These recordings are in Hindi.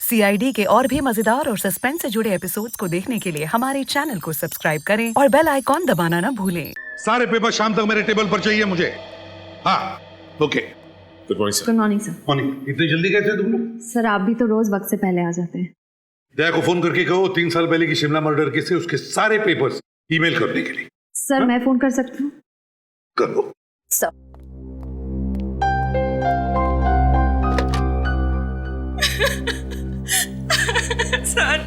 CID के और भी मजेदार और सस्पेंस से जुड़े एपिसोड्स को देखने के लिए हमारे चैनल को सब्सक्राइब करें और बेल आइकॉन दबाना ना भूलें। सारे पेपर शाम तक मेरे टेबल पर चाहिए मुझे। हाँ, okay. Good morning sir. Good morning sir. Morning. इतनी जल्दी कैसे तुम लोग? सर आप भी तो रोज वक्त से पहले आ जाते हैं। दया को फोन करके कहो 3 साल पहले की शिमला मर्डर केस से उसके सारे पेपर्स ईमेल करने के लिए। सर मैं फोन कर सकती हूँ? करो। सर सर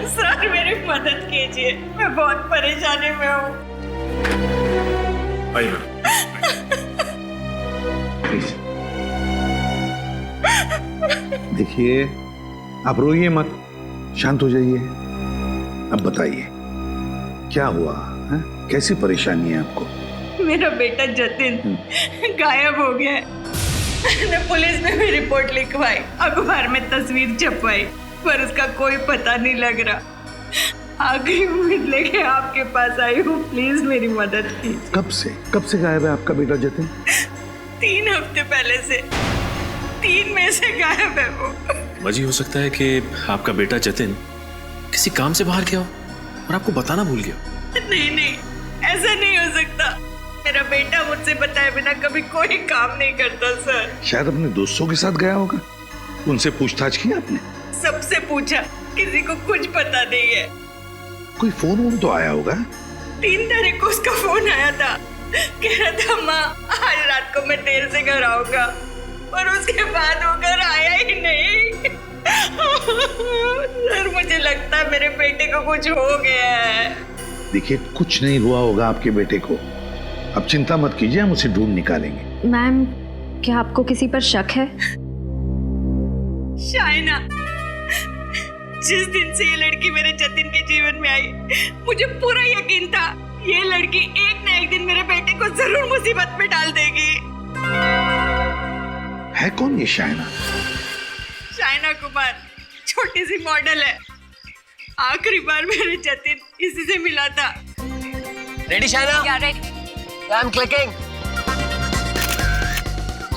सर मेरी मदद कीजिए, मैं बहुत परेशानी में हूँ। आइए मैम। देखिए, आप रोइए मत, शांत हो जाइए। अब बताइए क्या हुआ है? कैसी परेशानी है आपको? मेरा बेटा जतिन गायब हो गया है। मैंने पुलिस में भी रिपोर्ट लिखवाई, अखबार में तस्वीर छपवाई, पर उसका कोई पता नहीं लग रहा। आखिरी उम्मीद लेके आपके पास आई हूँ, प्लीज मेरी मदद कीजिए। कब से गायब है आपका बेटा जतिन? 3 हफ्ते पहले से। 3 में से गायब है वो। मजी हो सकता है कि आपका बेटा जतिन किसी काम से बाहर गया हो और आपको बताना भूल गया। नहीं, ऐसा नहीं हो सकता। मेरा बेटा मुझसे बताए बिना कभी कोई काम नहीं करता सर। शायद अपने दोस्तों के साथ गया होगा। उनसे पूछताछ की आपने? सबसे पूछा, किसी को कुछ पता नहीं है। कोई फोन तो आया होगा? 3 तारीख को उसका फोन आया था, कह रहा था माँ आज रात को मैं देर से घर आऊंगा, और उसके बाद वो घर आया ही नहीं। सर मुझे लगता है मेरे बेटे को कुछ हो गया है। देखिए, कुछ नहीं हुआ होगा आपके बेटे को। अब चिंता मत कीजिए, हम उसे ढूंढ निकालेंगे। मैम क्या आपको किसी पर शक है? शाइना, जिस दिन से ये लड़की मेरे जतिन के जीवन में आई, मुझे पूरा यकीन था ये लड़की एक न एक दिन मेरे बेटे को जरूर मुसीबत में डाल देगी। है कौन ये शाइना? शाइना कुमार छोटी सी मॉडल है। आखिरी बार मेरे जतिन इसी से मिला था। रेडी शाइना? क्या ready? I am clicking.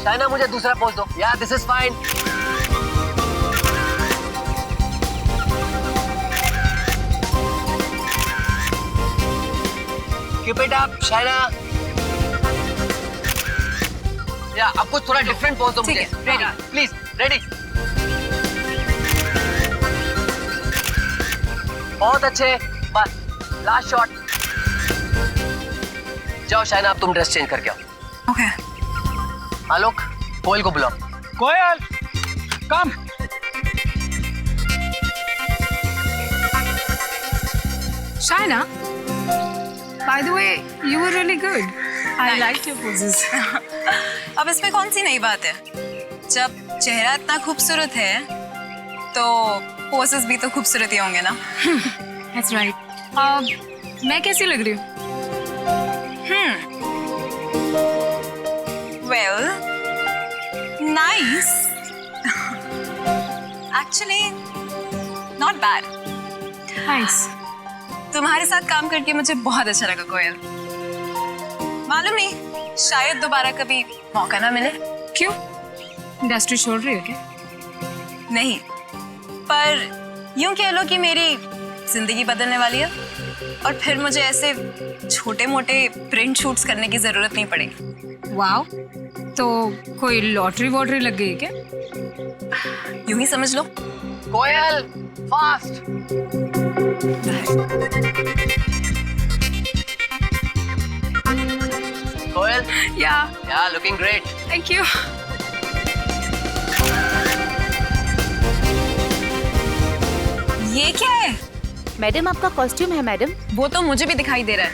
Shaina मुझे दूसरा पोज दो। या this is fine. Keep it up Shaina. या अब कुछ थोड़ा डिफरेंट पोज दो मुझे। Ready please. रेडी। बहुत अच्छे, बस लास्ट शॉट। जाओ शाइना, अब तुम ड्रेस चेंज करके आओ। ओके। आलोक, कोयल को बुलाओ। कोयल, कम। Shaina, by the way, you were really good. I liked your poses. अब इसमें कौन सी नई बात है? जब चेहरा इतना खूबसूरत है, तो पोसेस भी तो खूबसूरत ही होंगे ना? That's right. मैं कैसी लग रही हूँ? Well, nice. Actually, not bad. Nice. तुम्हारे साथ काम करके मुझे बहुत अच्छा लगा कोयल। मालूम नहीं, शायद दोबारा कभी मौका ना मिले। क्यों? इंडस्ट्री छोड़ रही हो क्या? नहीं, पर यूं कह लो कि मेरी जिंदगी बदलने वाली है, और फिर मुझे ऐसे छोटे मोटे प्रिंट शूट्स करने की जरूरत नहीं पड़ेगी। वाओ, तो कोई लॉटरी वॉटरी लग गई क्या? यूं ही समझ लो। कोयल, फास्ट। कोयल, या लुकिंग ग्रेट। Thank you. ये क्या है? मैडम आपका कॉस्ट्यूम है मैडम। वो तो मुझे भी दिखाई दे रहा है,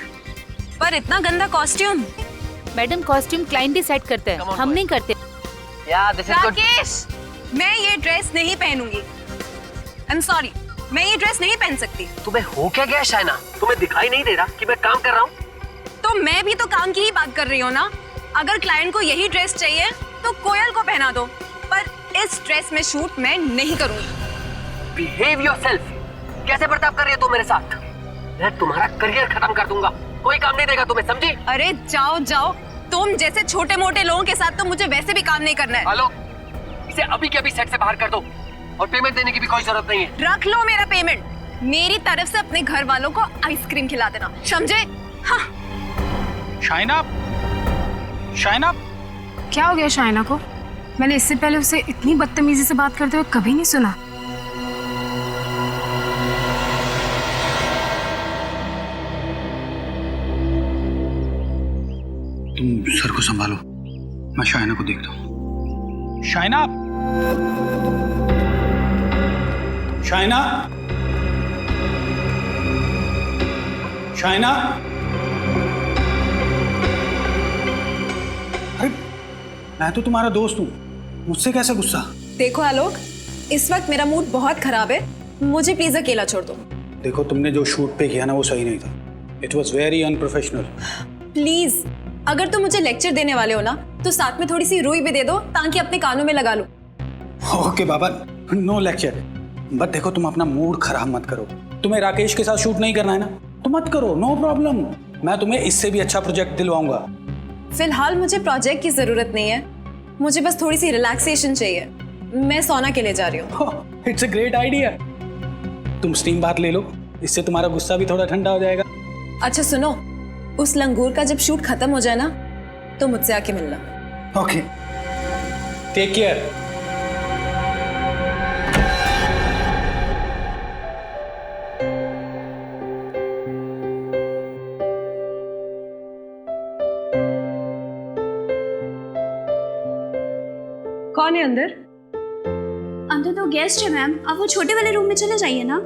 पर इतना गंदा costume. Madam costume client decide करते हैं, हम नहीं करते। या दिस इज गुड। राकेश, मैं ये ड्रेस नहीं पहनूंगी। आई एम सॉरी, मैं ये ड्रेस नहीं पहन सकती। तुम्हें हो क्या गया शाइना? तुम्हें दिखाई नहीं दे रहा कि मैं काम कर रहा हूँ? तो मैं भी तो काम की ही बात कर रही हूँ ना। अगर क्लाइंट को यही ड्रेस चाहिए तो कोयल को पहना दो, पर इस ड्रेस में शूट मैं नहीं करूंगी। Behave yourself. कैसे बर्ताव कर रही हो तुम मेरे साथ? मैं तुम्हारा करियर खत्म कर दूंगा। कोई काम नहीं देगा तुम्हें, समझी? अरे जाओ जाओ, तुम जैसे छोटे मोटे लोगों के साथ तो मुझे वैसे भी काम नहीं करना है। हेलो, इसे अभी के अभी सेट से बाहर कर दो। और पेमेंट देने की भी कोई जरूरत नहीं है। रख लो मेरा पेमेंट, मेरी तरफ से अपने घर वालों को आइसक्रीम खिला देना, समझे? हाँ। शाइना, शाइना, क्या हो गया शाइना को? मैंने इससे पहले उसे इतनी बदतमीजी से बात करते हुए कभी नहीं सुना। तुम सर को संभालो, मैं शाइना को देखता हूँ। शाइना, शाइना, शाइना, अरे मैं तो तुम्हारा दोस्त हूँ, मुझसे कैसे गुस्सा? देखो आलोक, इस वक्त मेरा मूड बहुत खराब है, मुझे प्लीज अकेला छोड़ दो। देखो, तुमने जो शूट पे किया ना वो सही नहीं था। It was very unprofessional. Please, अगर तुम मुझे लेक्चर देने वाले हो ना तो साथ में थोड़ी सी रुई भी दे दो ताकि अपने कानों में लगा लूं। ओके बाबा, नो लेक्चर। बट देखो, तुम अपना मूड खराब मत करो। तुम्हें राकेश के साथ शूट नहीं करना है ना, तो मत करो, नो प्रॉब्लम। मैं तुम्हें इससे भी अच्छा प्रोजेक्ट दिलवाऊंगा। फिलहाल मुझे प्रोजेक्ट की जरूरत नहीं है, मुझे बस थोड़ी सी रिलैक्सेशन चाहिए। मैं सोना के लिए जा रही हूँ। It's a great idea. तुम स्टीम बात ले लो, इससे तुम्हारा गुस्सा भी थोड़ा ठंडा हो जाएगा। अच्छा सुनो, उस लंगूर का जब शूट खत्म हो जाए ना तो मुझसे आके मिलना। Okay, take care. कौन है अंदर? अंदर तो गेस्ट है मैम, आप वो छोटे वाले रूम में चले जाइए ना।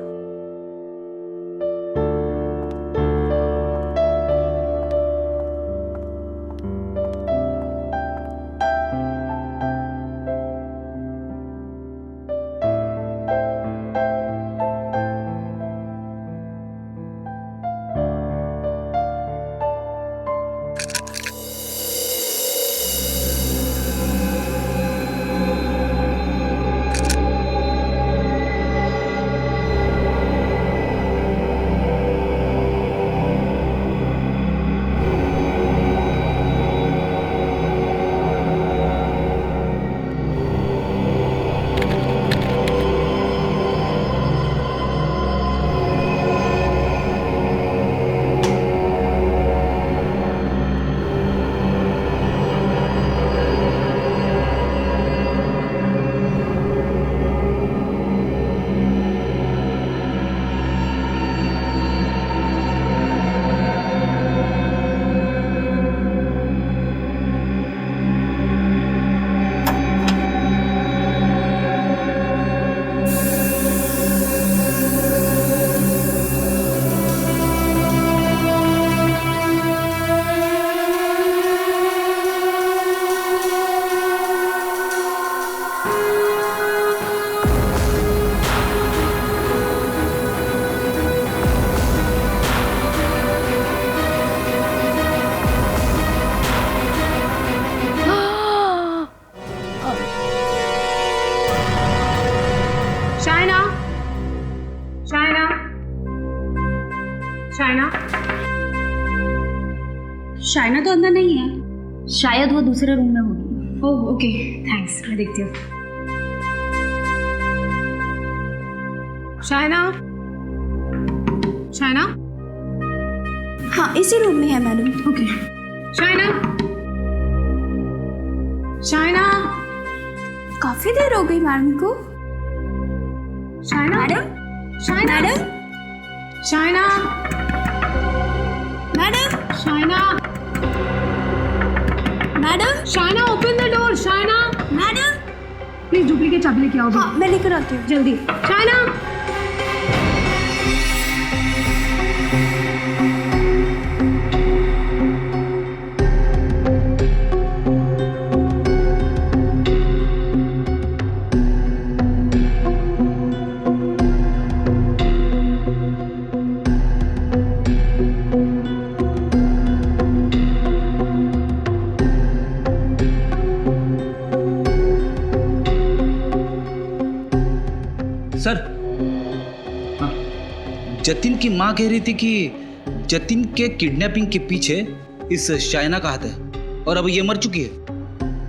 शाइना तो अंदर नहीं है, शायद वो दूसरे रूम में होगी। ओह ओके, थैंक्स, मैं देखती हूँ। शाइना, शाइना, हाँ इसी रूम में है मैडम। ओके। शाइना, शाइना, काफी देर हो गई मैडम को। Shaina, madam, Shaina, madam, Shaina, madam, Shaina, madam, Shaina, open the door. Shaina, madam, please duplicate चाबी लेके आओ। हाँ मैं लेकर आती हूँ जल्दी। शाइना, सर, जतिन की माँ कह रही थी कि जतिन के किडनैपिंग के पीछे इस शाइना का हाथ है और अब ये मर चुकी है।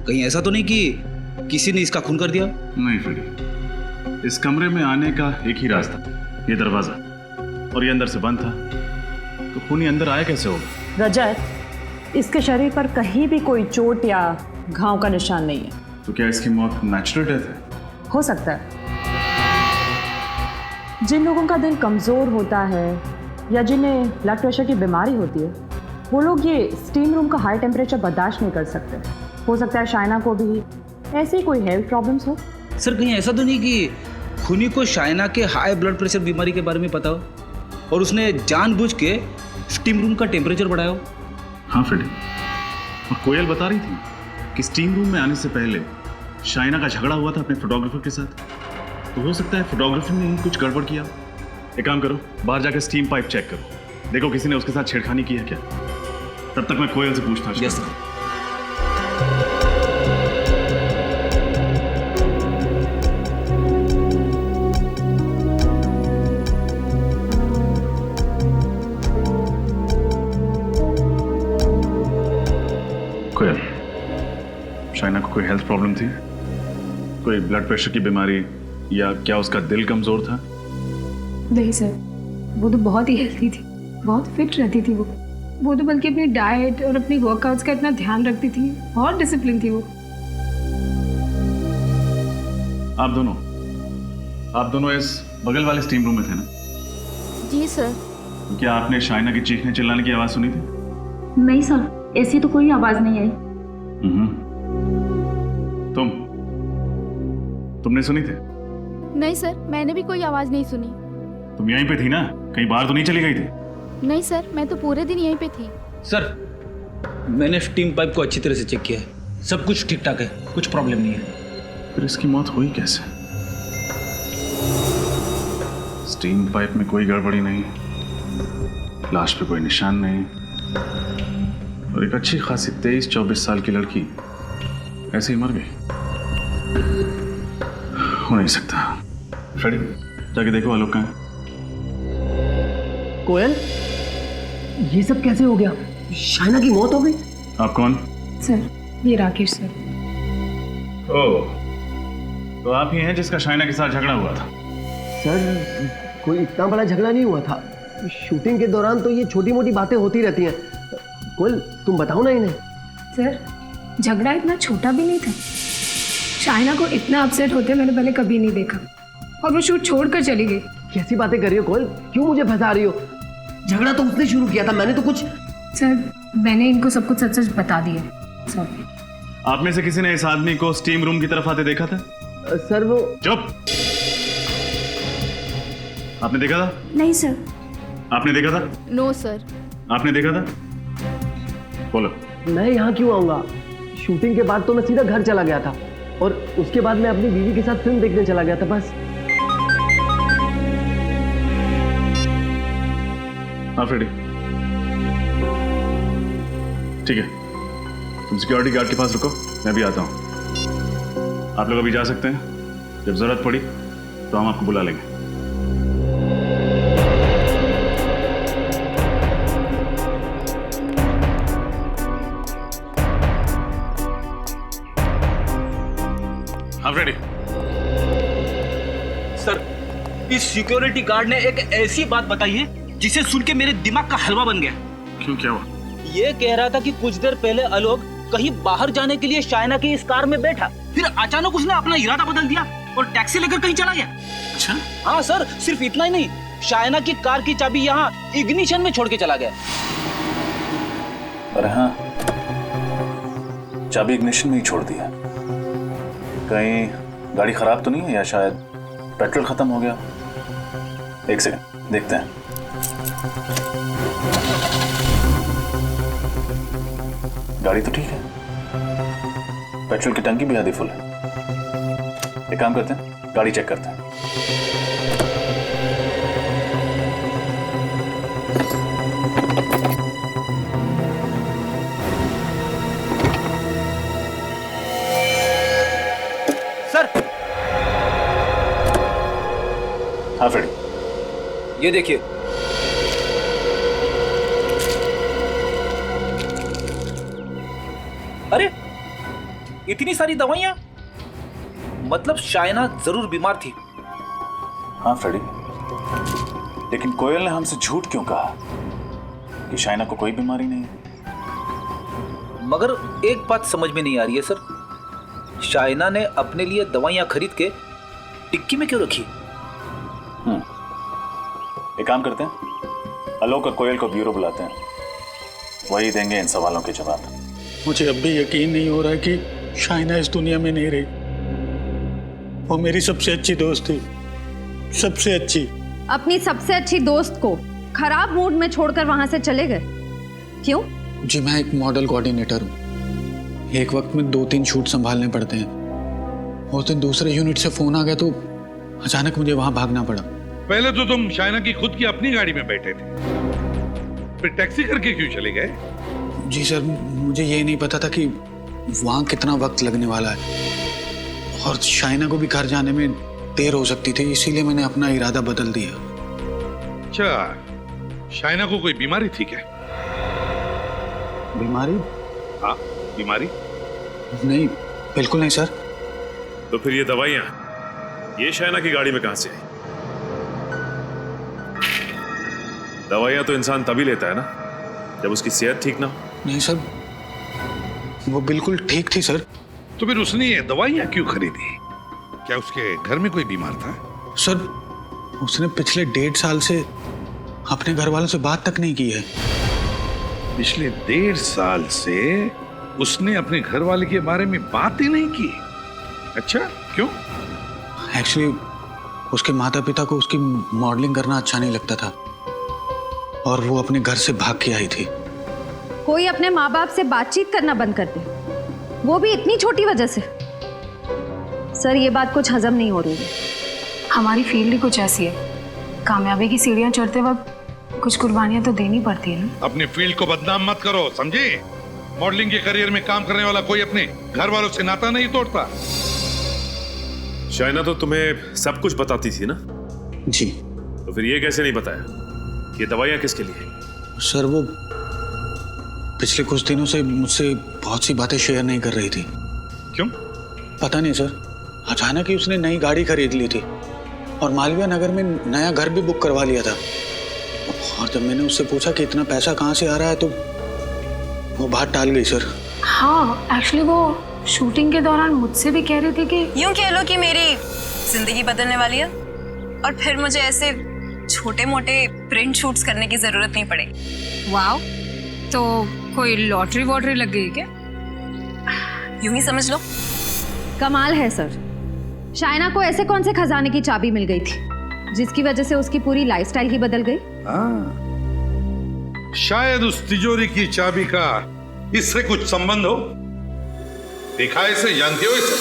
कहीं ऐसा तो नहीं कि किसी ने इसका खून कर दिया? नहीं फ्रेडी, इस कमरे में आने का एक ही रास्ता, ये दरवाजा, और ये अंदर से बंद था, तो खूनी अंदर आया कैसे होगा? रजत, इसके शरीर पर कहीं भी कोई चोट या घाव का निशान नहीं है। तो क्या इसकी मौत नेचुरल डेथ है? हो सकता है। जिन लोगों का दिल कमज़ोर होता है या जिन्हें ब्लड प्रेशर की बीमारी होती है, वो लोग ये स्टीम रूम का हाई टेम्परेचर बर्दाश्त नहीं कर सकते। हो सकता है शाइना को भी ऐसे ही कोई हेल्थ प्रॉब्लम्स हो। सर कहीं ऐसा तो नहीं कि खूनी को शाइना के हाई ब्लड प्रेशर बीमारी के बारे में पता हो और उसने जानबूझ के स्टीम रूम का टेम्परेचर बढ़ाया हो? हाँ फ्रेडी, और कोयल बता रही थी कि स्टीम रूम में आने से पहले शाइना का झगड़ा हुआ था अपने फोटोग्राफर के साथ, तो हो सकता है फोटोग्राफर ने ही कुछ गड़बड़ किया। एक काम करो, बाहर जाकर स्टीम पाइप चेक करो, देखो किसी ने उसके साथ छेड़खानी की है क्या। तब तक मैं कोयल से पूछताछ करता हूं। कोयल, शाइना को कोई हेल्थ प्रॉब्लम थी? कोई ब्लड प्रेशर की बीमारी, या क्या उसका दिल कमजोर था? नहीं सर, वो तो बहुत ही हेल्थी थी, बहुत फिट रहती थी वो तो बल्कि अपनी डाइट और अपनी वर्कआउट्स का इतना ध्यान रखती थी, बहुत डिसिप्लिन थी वो। आप दोनों इस बगल वाले स्टीम रूम में थे ना? जी सर। क्या आपने शाइना की चीखने चिल्लाने की आवाज सुनी थी? नहीं सर, ऐसी तो कोई आवाज नहीं आई। तुमने सुनी थी? नहीं सर, मैंने भी कोई आवाज नहीं सुनी। तुम यहीं पे थी ना, कहीं बाहर तो नहीं चली गई थी? नहीं सर, मैं तो पूरे दिन यहीं पे थी। सर मैंने स्टीम पाइप को अच्छी तरह से चेक किया है, सब कुछ ठीक ठाक है, कुछ प्रॉब्लम नहीं है। फिर इसकी मौत हुई कैसे? स्टीम पाइप में कोई गड़बड़ी नहीं, लाश पे कोई निशान नहीं, और एक अच्छी खासी 23-24 साल की लड़की ऐसे ही मर गई। हो नहीं सकता। फ्रेडी, जाके देखो आलोक कहाँ है। कोयल, ये सब कैसे हो गया? शाइना की मौत हो गई? आप कौन? सर, ये राकेश सर। ओह, तो आप ही हैं जिसका शाइना के साथ झगड़ा हुआ था? सर, कोई इतना बड़ा झगड़ा नहीं हुआ था। शूटिंग के दौरान तो ये छोटी मोटी बातें होती रहती हैं। कोयल, तुम बताओ ना इन्हें। सर, झगड़ा इतना छोटा भी नहीं था। शाइना को इतना अपसेट होते मैंने पहले कभी नहीं देखा, और वो शूट छोड़कर चली गई। कैसी बातें कर रही हो कोयल? क्यों मुझे फंसा रही हो? झगड़ा तो उसने शुरू किया था, मैंने तो कुछ। सर, मैंने इनको सब कुछ सच सच बता दिया। सॉरी। आप में से किसी ने इस आदमी को स्टीम रूम की तरफ आते देखा था? सर वो। चुप! आपने देखा था? नहीं सर। आपने देखा था? No sir. आपने देखा था? बोलो। मैं यहाँ क्यों आऊंगा? शूटिंग के बाद तो मैं सीधा घर चला गया था, और उसके बाद मैं अपनी बीवी के साथ फिल्म देखने चला गया था, बस। हाँ फ्रेडी, ठीक है, तुम सिक्योरिटी गार्ड के पास रुको, मैं भी आता हूं। आप लोग अभी जा सकते हैं, जब जरूरत पड़ी तो हम आपको बुला लेंगे। हाँ फ्रेडी। सर, इस सिक्योरिटी गार्ड ने एक ऐसी बात बताई है जिसे सुन के मेरे दिमाग का हलवा बन गया। क्यों, क्या हुआ? ये कह रहा था कि कुछ देर पहले आलोक कहीं बाहर जाने के लिए शाइना की इस कार में बैठा, फिर अचानक उसने अपना इरादा बदल दिया और टैक्सी लेकर कहीं चला गया। अच्छा? हाँ सर, सिर्फ इतना ही नहीं, शाइना की कार की चाबी यहाँ इग्निशन में छोड़ के चला गया। अरे हाँ, चाबी इग्निशन में ही छोड़ दिया। कहीं गाड़ी खराब तो नहीं है, या शायद पेट्रोल खत्म हो गया? एक सेकंड, देखते हैं। गाड़ी तो ठीक है, पेट्रोल की टंकी भी आधी फुल है। एक काम करते हैं, गाड़ी चेक करते हैं। सर, हाँ फ्रेडी, ये देखिए। अरे, इतनी सारी दवाइयां, मतलब शाइना जरूर बीमार थी हाँ फ्रेडी, लेकिन कोयल ने हमसे झूठ क्यों कहा कि शाइना को कोई बीमारी नहीं है? मगर एक बात समझ में नहीं आ रही है सर, शाइना ने अपने लिए दवाइयां खरीद के टिक्की में क्यों रखी? एक काम करते हैं, आलोक और कोयल को ब्यूरो बुलाते हैं, वही देंगे इन सवालों के जवाब। मुझे अब भी यकीन नहीं हो रहा है कि शाइना इस दुनिया में नहीं रही। वो मेरी सबसे अच्छी दोस्त थी, सबसे अच्छी। अपनी सबसे अच्छी दोस्त को खराब मूड में छोड़कर वहां से चले गए, क्यों? जी मैं एक मॉडल कोऑर्डिनेटर हूँ, एक वक्त में 2-3 शूट संभालने पड़ते हैं। उस दिन दूसरे यूनिट से फोन आ गया तो अचानक मुझे वहां भागना पड़ा। पहले तो तुम शाइना की खुद की अपनी गाड़ी में बैठे थे, फिर टैक्सी करके क्यों चले गए? जी सर, मुझे ये नहीं पता था कि वहाँ कितना वक्त लगने वाला है और शाइना को भी घर जाने में देर हो सकती थी, इसीलिए मैंने अपना इरादा बदल दिया। अच्छा, शाइना को कोई बीमारी थी क्या? बीमारी? हाँ, बीमारी? नहीं, बिल्कुल नहीं सर। तो फिर ये दवाइयाँ ये शाइना की गाड़ी में कहाँ से आई? दवाइयाँ तो इंसान तभी लेता है ना जब उसकी सेहत ठीक ना हो। नहीं सर, वो बिल्कुल ठीक थी सर। तो फिर उसने ये दवाइयाँ क्यों खरीदी? क्या उसके घर में कोई बीमार था? सर, उसने पिछले 1.5 साल से अपने घर वालों से बात तक नहीं की है। पिछले 1.5 साल से उसने अपने घर वाले के बारे में बात ही नहीं की? अच्छा, क्यों? एक्चुअली उसके माता पिता को उसकी मॉडलिंग करना अच्छा नहीं लगता था और वो अपने घर से भाग के आई थी। कोई अपने माँ बाप से बातचीत करना बंद कर दे, वो भी इतनी छोटी वजह से। सर, ये बात कुछ हजम नहीं हो रही है। हमारी फील्ड ही कुछ ऐसी है, कामयाबी की सीढ़ियां चढ़ते वक्त कुछ कुर्बानियां तो देनी पड़ती है ना। अपनी फील्ड को बदनाम मत करो, समझे? मॉडलिंग के करियर में काम करने वाला कोई अपने घर वालों से नाता नहीं तोड़ता। शाइना तो तुम्हें सब कुछ बताती थी ना? जी। तो फिर ये कैसे नहीं बताया ये दवाइयाँ किसके लिए? सर, वो पिछले कुछ दिनों से मुझसे बहुत सी बातें शेयर नहीं कर रही थी। क्यों? पता नहीं सर, अचानक ही उसने नई गाड़ी खरीद ली थी और मालवीय नगर में नया घर भी बुक करवा लिया था। और जब मैंने उससे पूछा कि इतना पैसा कहाँ से आ रहा है तो वो बात टाल गई सर। हाँ, एक्चुअली वो शूटिंग के दौरान मुझसे भी कह रही थी कि यूं कह लो कि मेरी जिंदगी बदलने वाली है और फिर मुझे ऐसे छोटे मोटे प्रिंट शूट्स करने की जरूरत नहीं पड़ेगी। वाओ, तो कोई लॉटरी वॉटरी लग गई क्या? यूं ही समझ लो। कमाल है सर, शाइना को ऐसे कौन से खजाने की चाबी मिल गई थी जिसकी वजह से उसकी पूरी लाइफस्टाइल ही बदल गई? शायद उस तिजोरी की चाबी का इससे कुछ संबंध हो। देखा है इसे? जानती हो इसे?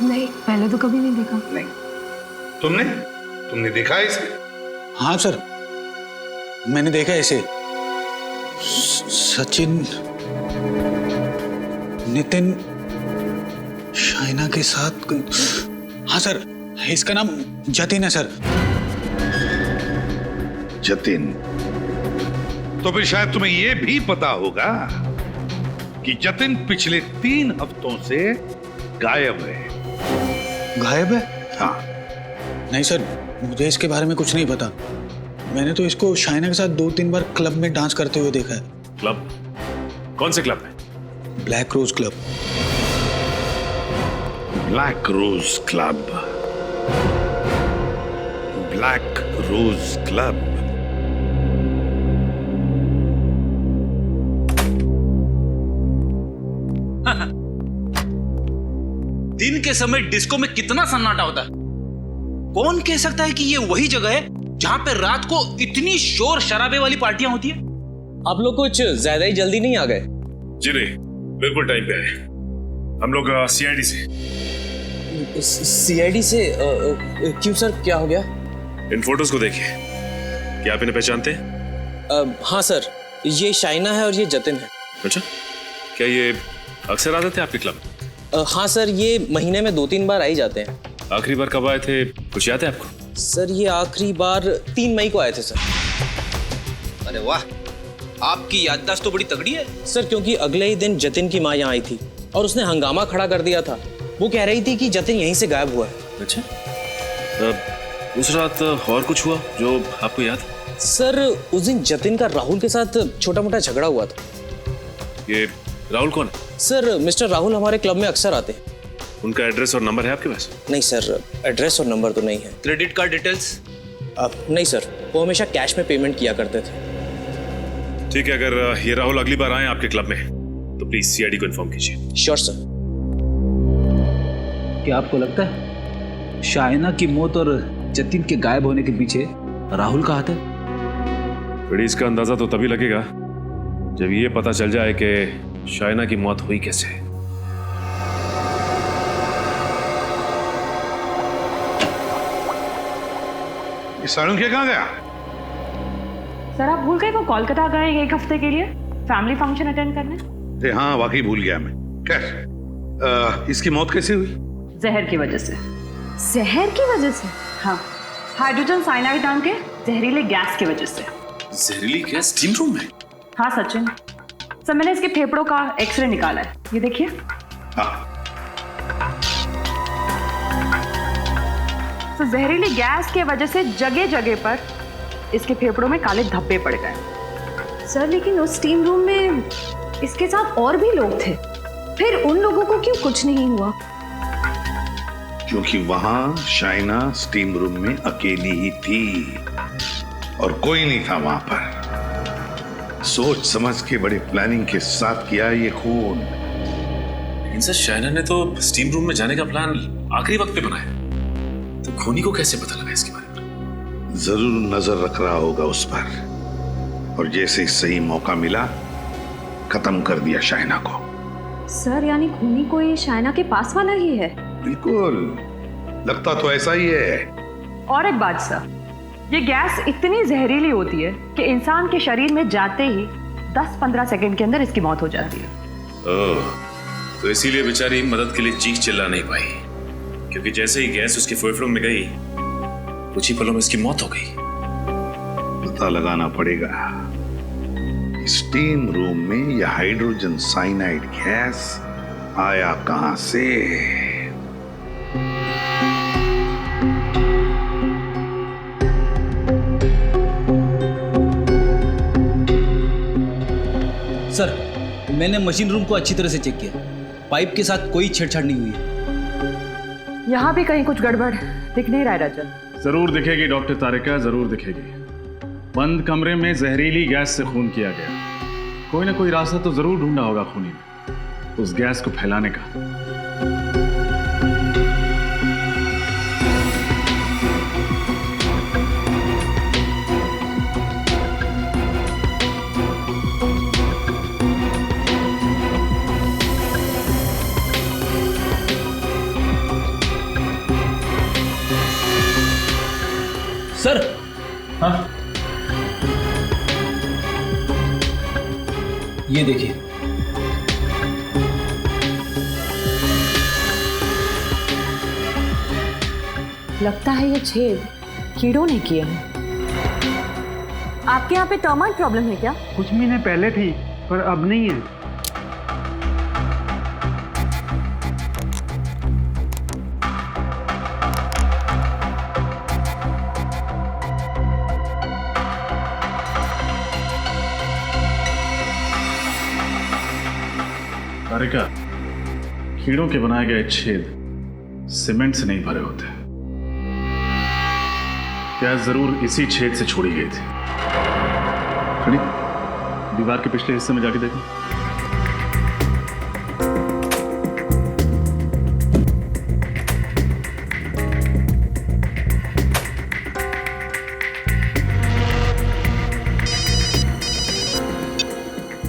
नहीं, पहले तो कभी नहीं देखा। नहीं, तुमने देखा है इसे? हाँ सर, मैंने देखा इसे। सचिन, नितिन, शाइना के साथ। हाँ सर, इसका नाम जतिन है सर। जतिन? तो फिर शायद तुम्हें यह भी पता होगा कि जतिन पिछले 3 हफ्तों से गायब है। गायब है? हाँ। नहीं सर, मुझे इसके बारे में कुछ नहीं पता। मैंने तो इसको शाइना के साथ 2-3 बार क्लब में डांस करते हुए देखा है। क्लब? कौन से क्लब में? Black rose club. Black rose club. Black rose club. दिन के समय डिस्को में कितना सन्नाटा होता है। कौन कह सकता है कि ये वही जगह है जहां पे रात को इतनी शोर शराबे वाली पार्टियां होती है? आप लोग कुछ ज्यादा ही जल्दी नहीं आ गए? जी नहीं, बिल्कुल टाइम पे आए। हम लोग सीआईडी से। सीआईडी से? क्यों सर, क्या हो गया? इन फोटोज को देखिए, क्या आप इन्हें पहचानते हैं? हाँ सर, ये शाइना है और ये जतिन है। अच्छा, क्या ये अक्सर आते थे आपके क्लब? हाँ सर, ये महीने में 2-3 बार आ ही जाते हैं। आखिरी बार कब आए थे, कुछ याद है आपको? सर, ये आखिरी बार 3 मई को आए थे सर। अरे वाह, आपकी याददाश्त तो बड़ी तगड़ी है। सर, क्योंकि अगले ही दिन जतिन की माँ यहाँ आई थी और उसने हंगामा खड़ा कर दिया था। वो कह रही थी कि जतिन यहीं से गायब हुआ है। अच्छा, उस रात और कुछ हुआ जो आपको याद? सर उस दिन जतिन का राहुल के साथ छोटा मोटा झगड़ा हुआ था। ये राहुल कौन? सर मिस्टर राहुल हमारे क्लब में अक्सर आते हैं। उनका एड्रेस और नंबर है आपके पास? नहीं सर, एड्रेस और नंबर तो नहीं है। Credit card details? नहीं सर, वो हमेशा कैश में पेमेंट किया करते थे। ठीक है, अगर ये राहुल अगली बार आए आपके क्लब में तो प्लीज सीआईडी को इन्फॉर्म कीजिए। Sure sir. क्या आपको लगता है शाइना की मौत और जतिन के गायब होने के पीछे राहुल का हाथ है? बड़ी इसका अंदाजा तो तभी लगेगा जब ये पता चल जाए कि शाइना की मौत हुई कैसे। ये सालुंखे कहाँ गया? सर आप भूल गए वो कोलकाता गए 1 हफ्ते के लिए फैमिली फंक्शन अटेंड करने। हाँ वाकई भूल गया मैं। खैर इसकी मौत कैसे हुई? जहर की वजह से। जहर की वजह से? हाँ, हाइड्रोजन साइनाइड नाम के जहरीले गैस की वजह से। जहरीली गैस स्टीम रूम में? हाँ सचिन, सर मैंने इसके फेफड़ों का एक्सरे निकाला है, ये देखिए। हाँ। तो जहरीली गैस की वजह से जगह जगह पर इसके फेफड़ों में काले धब्बे पड़ गए। सर लेकिन उस स्टीम रूम में इसके साथ और भी लोग थे, फिर उन लोगों को क्यों कुछ नहीं हुआ? क्योंकि वहां शाइना स्टीम रूम में अकेली ही थी और कोई नहीं था वहां पर। सोच समझ के बड़े प्लानिंग के साथ किया ये खून। इनसे शाइना ने तो स्टीम रूम में जाने का प्लान आखिरी वक्त पे बनाया, तो खूनी को कैसे पता लगा इसके बारे में? जरूर नजर रख रहा होगा उस पर, और जैसे सही मौका मिला खत्म कर दिया शाइना को। सर यानी खूनी कोई शाइना के पास वाला ही है? बिल्कुल, लगता तो ऐसा ही है। और एक बात सर, ये गैस इतनी जहरीली होती है कि इंसान के शरीर में जाते ही 10-15 सेकंड के अंदर इसकी मौत हो जाती है। ओह, तो इसीलिए बेचारी मदद के लिए चीख चिल्ला नहीं पाई, क्योंकि जैसे ही गैस उसके फेफड़ों में गई कुछ ही पलों में इसकी मौत हो गई। पता लगाना पड़ेगा स्टीम रूम में यह हाइड्रोजन साइनाइड गैस आया कहां से। सर मैंने मशीन रूम को अच्छी तरह से चेक किया, पाइप के साथ कोई छेड़छाड़ नहीं हुई है। यहाँ भी कहीं कुछ गड़बड़ दिख नहीं रहा है रजत। जरूर दिखेगी डॉक्टर तारिका, जरूर दिखेगी। बंद कमरे में जहरीली गैस से खून किया गया, कोई ना कोई रास्ता तो जरूर ढूंढा होगा खूनी ने उस गैस को फैलाने का। सर हाँ, ये देखिए। लगता है ये छेद कीड़ों ने किए हैं। आपके यहाँ पे टर्माइट प्रॉब्लम है क्या? कुछ महीने पहले थी पर अब नहीं है। तारिका, कीड़ों के बनाए गए छेद सीमेंट से नहीं भरे होते। गैस जरूर इसी छेद से छोड़ी गई थी। खड़ी दीवार के पिछले हिस्से में जाके देखो।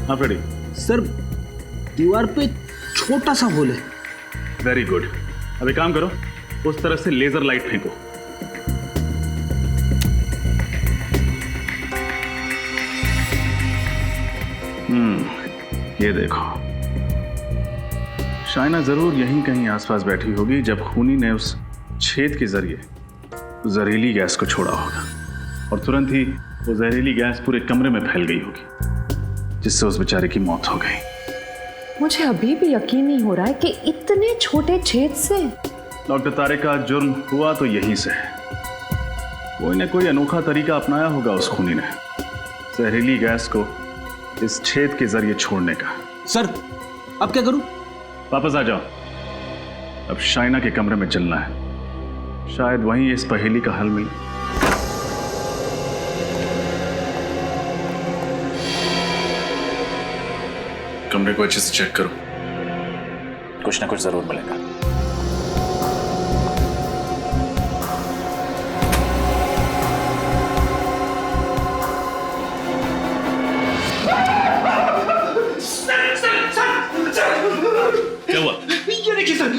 हाँ फ्रेडी। सर दीवार पे छोटा सा होल है। Very good. अब एक काम करो, उस तरफ से लेजर लाइट फेंको। ये देखो, शाइना जरूर यहीं कहीं आसपास बैठी होगी जब खूनी ने उस छेद के जरिए जहरीली गैस को छोड़ा होगा, और तुरंत ही वो जहरीली गैस पूरे कमरे में फैल गई होगी, जिससे उस बेचारे की मौत हो गई। मुझे अभी भी यकीन नहीं हो रहा है कि इतने छोटे छेद से। डॉक्टर तारिका, जुर्म हुआ तो यहीं से है, कोई ना कोई अनोखा तरीका अपनाया होगा उस खूनी ने जहरीली गैस को इस छेद के जरिए छोड़ने का। सर अब क्या करूं? वापस आ जाओ। अब शाइना के कमरे में चलना है, शायद वहीं इस पहेली का हल मिले। कमरे को अच्छे से चेक करो, कुछ ना कुछ जरूर मिलेगा। क्या हुआ? ये देखिए सर,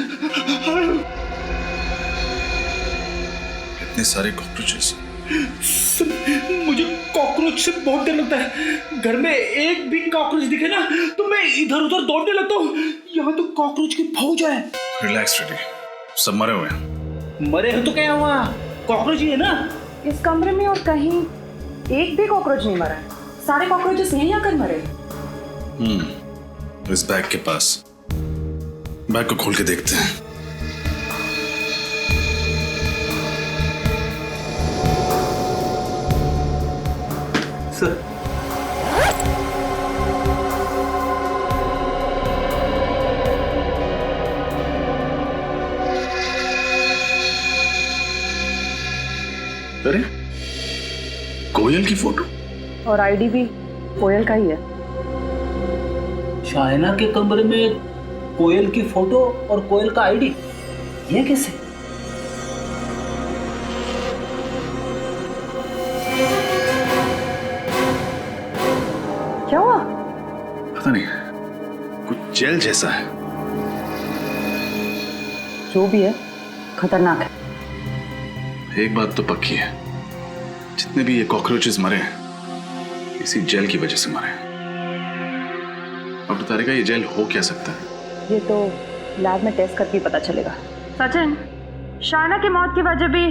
इतने सारे कॉकरोचेस। मुझे कॉकरोच से बहुत डर लगता है। घर में एक भी कॉकरोच दिखे ना तो मैं इधर उधर दौड़ने लगता हूँ। यहाँ तो कॉकरोच की फौज है। रिलैक्स फ्रेडी, सब मरे हुए हैं। मरे हैं तो क्या हुआ, कॉकरोच ही है ना। इस कमरे में और कहीं एक भी कॉकरोच नहीं मरा है। सारे कॉकरोचेस यहीं आकर मरे। इस बैग के पास, बैग को खोल के देखते हैं। सर अरे कोयल की फोटो और आईडी भी कोयल का ही है। शाइना के कमरे में कोयल की फोटो और कोयल का आईडी, ये कैसे? क्या हुआ? पता नहीं, कुछ जेल जैसा है। जो भी है खतरनाक है। एक बात तो पक्की है, जितने भी ये कॉकरोचेस मरे हैं इसी जेल की वजह से मरे हैं। डॉक्टर तारिका, ये जेल हो क्या सकता है? ये तो लैब में टेस्ट करके पता चलेगा। सचिन, शाइना की मौत की वजह भी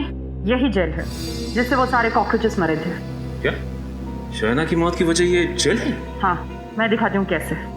यही जेल है जिससे वो सारे कॉकरोचेस मरे थे। क्या शाइना की मौत की वजह ये जेल है? हाँ, मैं दिखाती हूँ कैसे।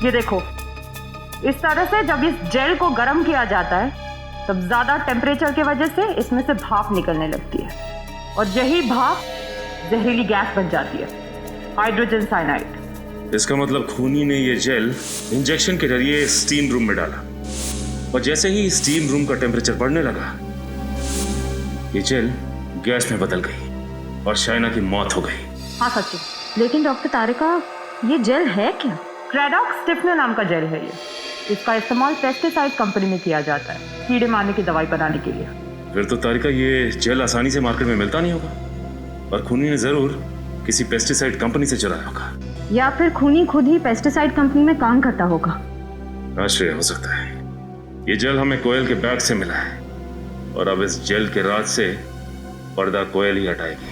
ये देखो, इस तरह से जब इस जेल को गर्म किया जाता है तब ज्यादा टेम्परेचर की वजह से इसमें से भाप निकलने लगती है और यही भाप जहरीली गैस बन जाती है, हाइड्रोजन साइनाइड। इसका मतलब खूनी ने ये जेल इंजेक्शन के जरिए स्टीम रूम में डाला और जैसे ही स्टीम रूम का टेम्परेचर बढ़ने लगा ये जेल गैस में बदल गई और शाइना की मौत हो गई। हाँ सचिन, लेकिन डॉक्टर तारिका, ये जेल है क्या? क्रेडॉक्स स्टिफनर नाम का जेल है ये। इसका इस्तेमाल पेस्टिसाइड कंपनी में किया जाता है कीड़े मारने की दवाई बनाने के लिए। फिर तो तारिका ये जेल आसानी से मार्केट में मिलता नहीं होगा और खूनी ने जरूर किसी पेस्टिसाइड कंपनी से चुराया होगा, या फिर खूनी खुद ही पेस्टिसाइड कंपनी में काम करता होगा। आश्चर्य हो सकता है। ये जेल हमें कोयल के बैग से मिला है और अब इस जेल के राज से पर्दा कोयल ही हटाएगी।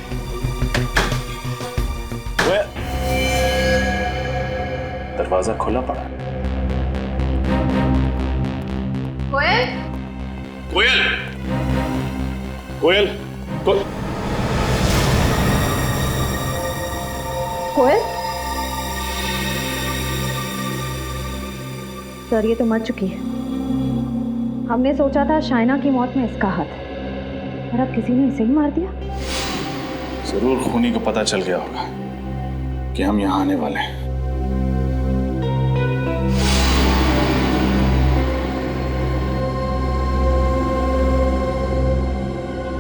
दरवाजा खुला पड़ा। कोयल, कोयल, कोयल, कोयल? सर, ये तो मर चुकी है। हमने सोचा था शाइना की मौत में इसका हाथ है, पर अब किसी ने इसे ही मार दिया। जरूर खूनी को पता चल गया होगा कि हम यहाँ आने वाले हैं।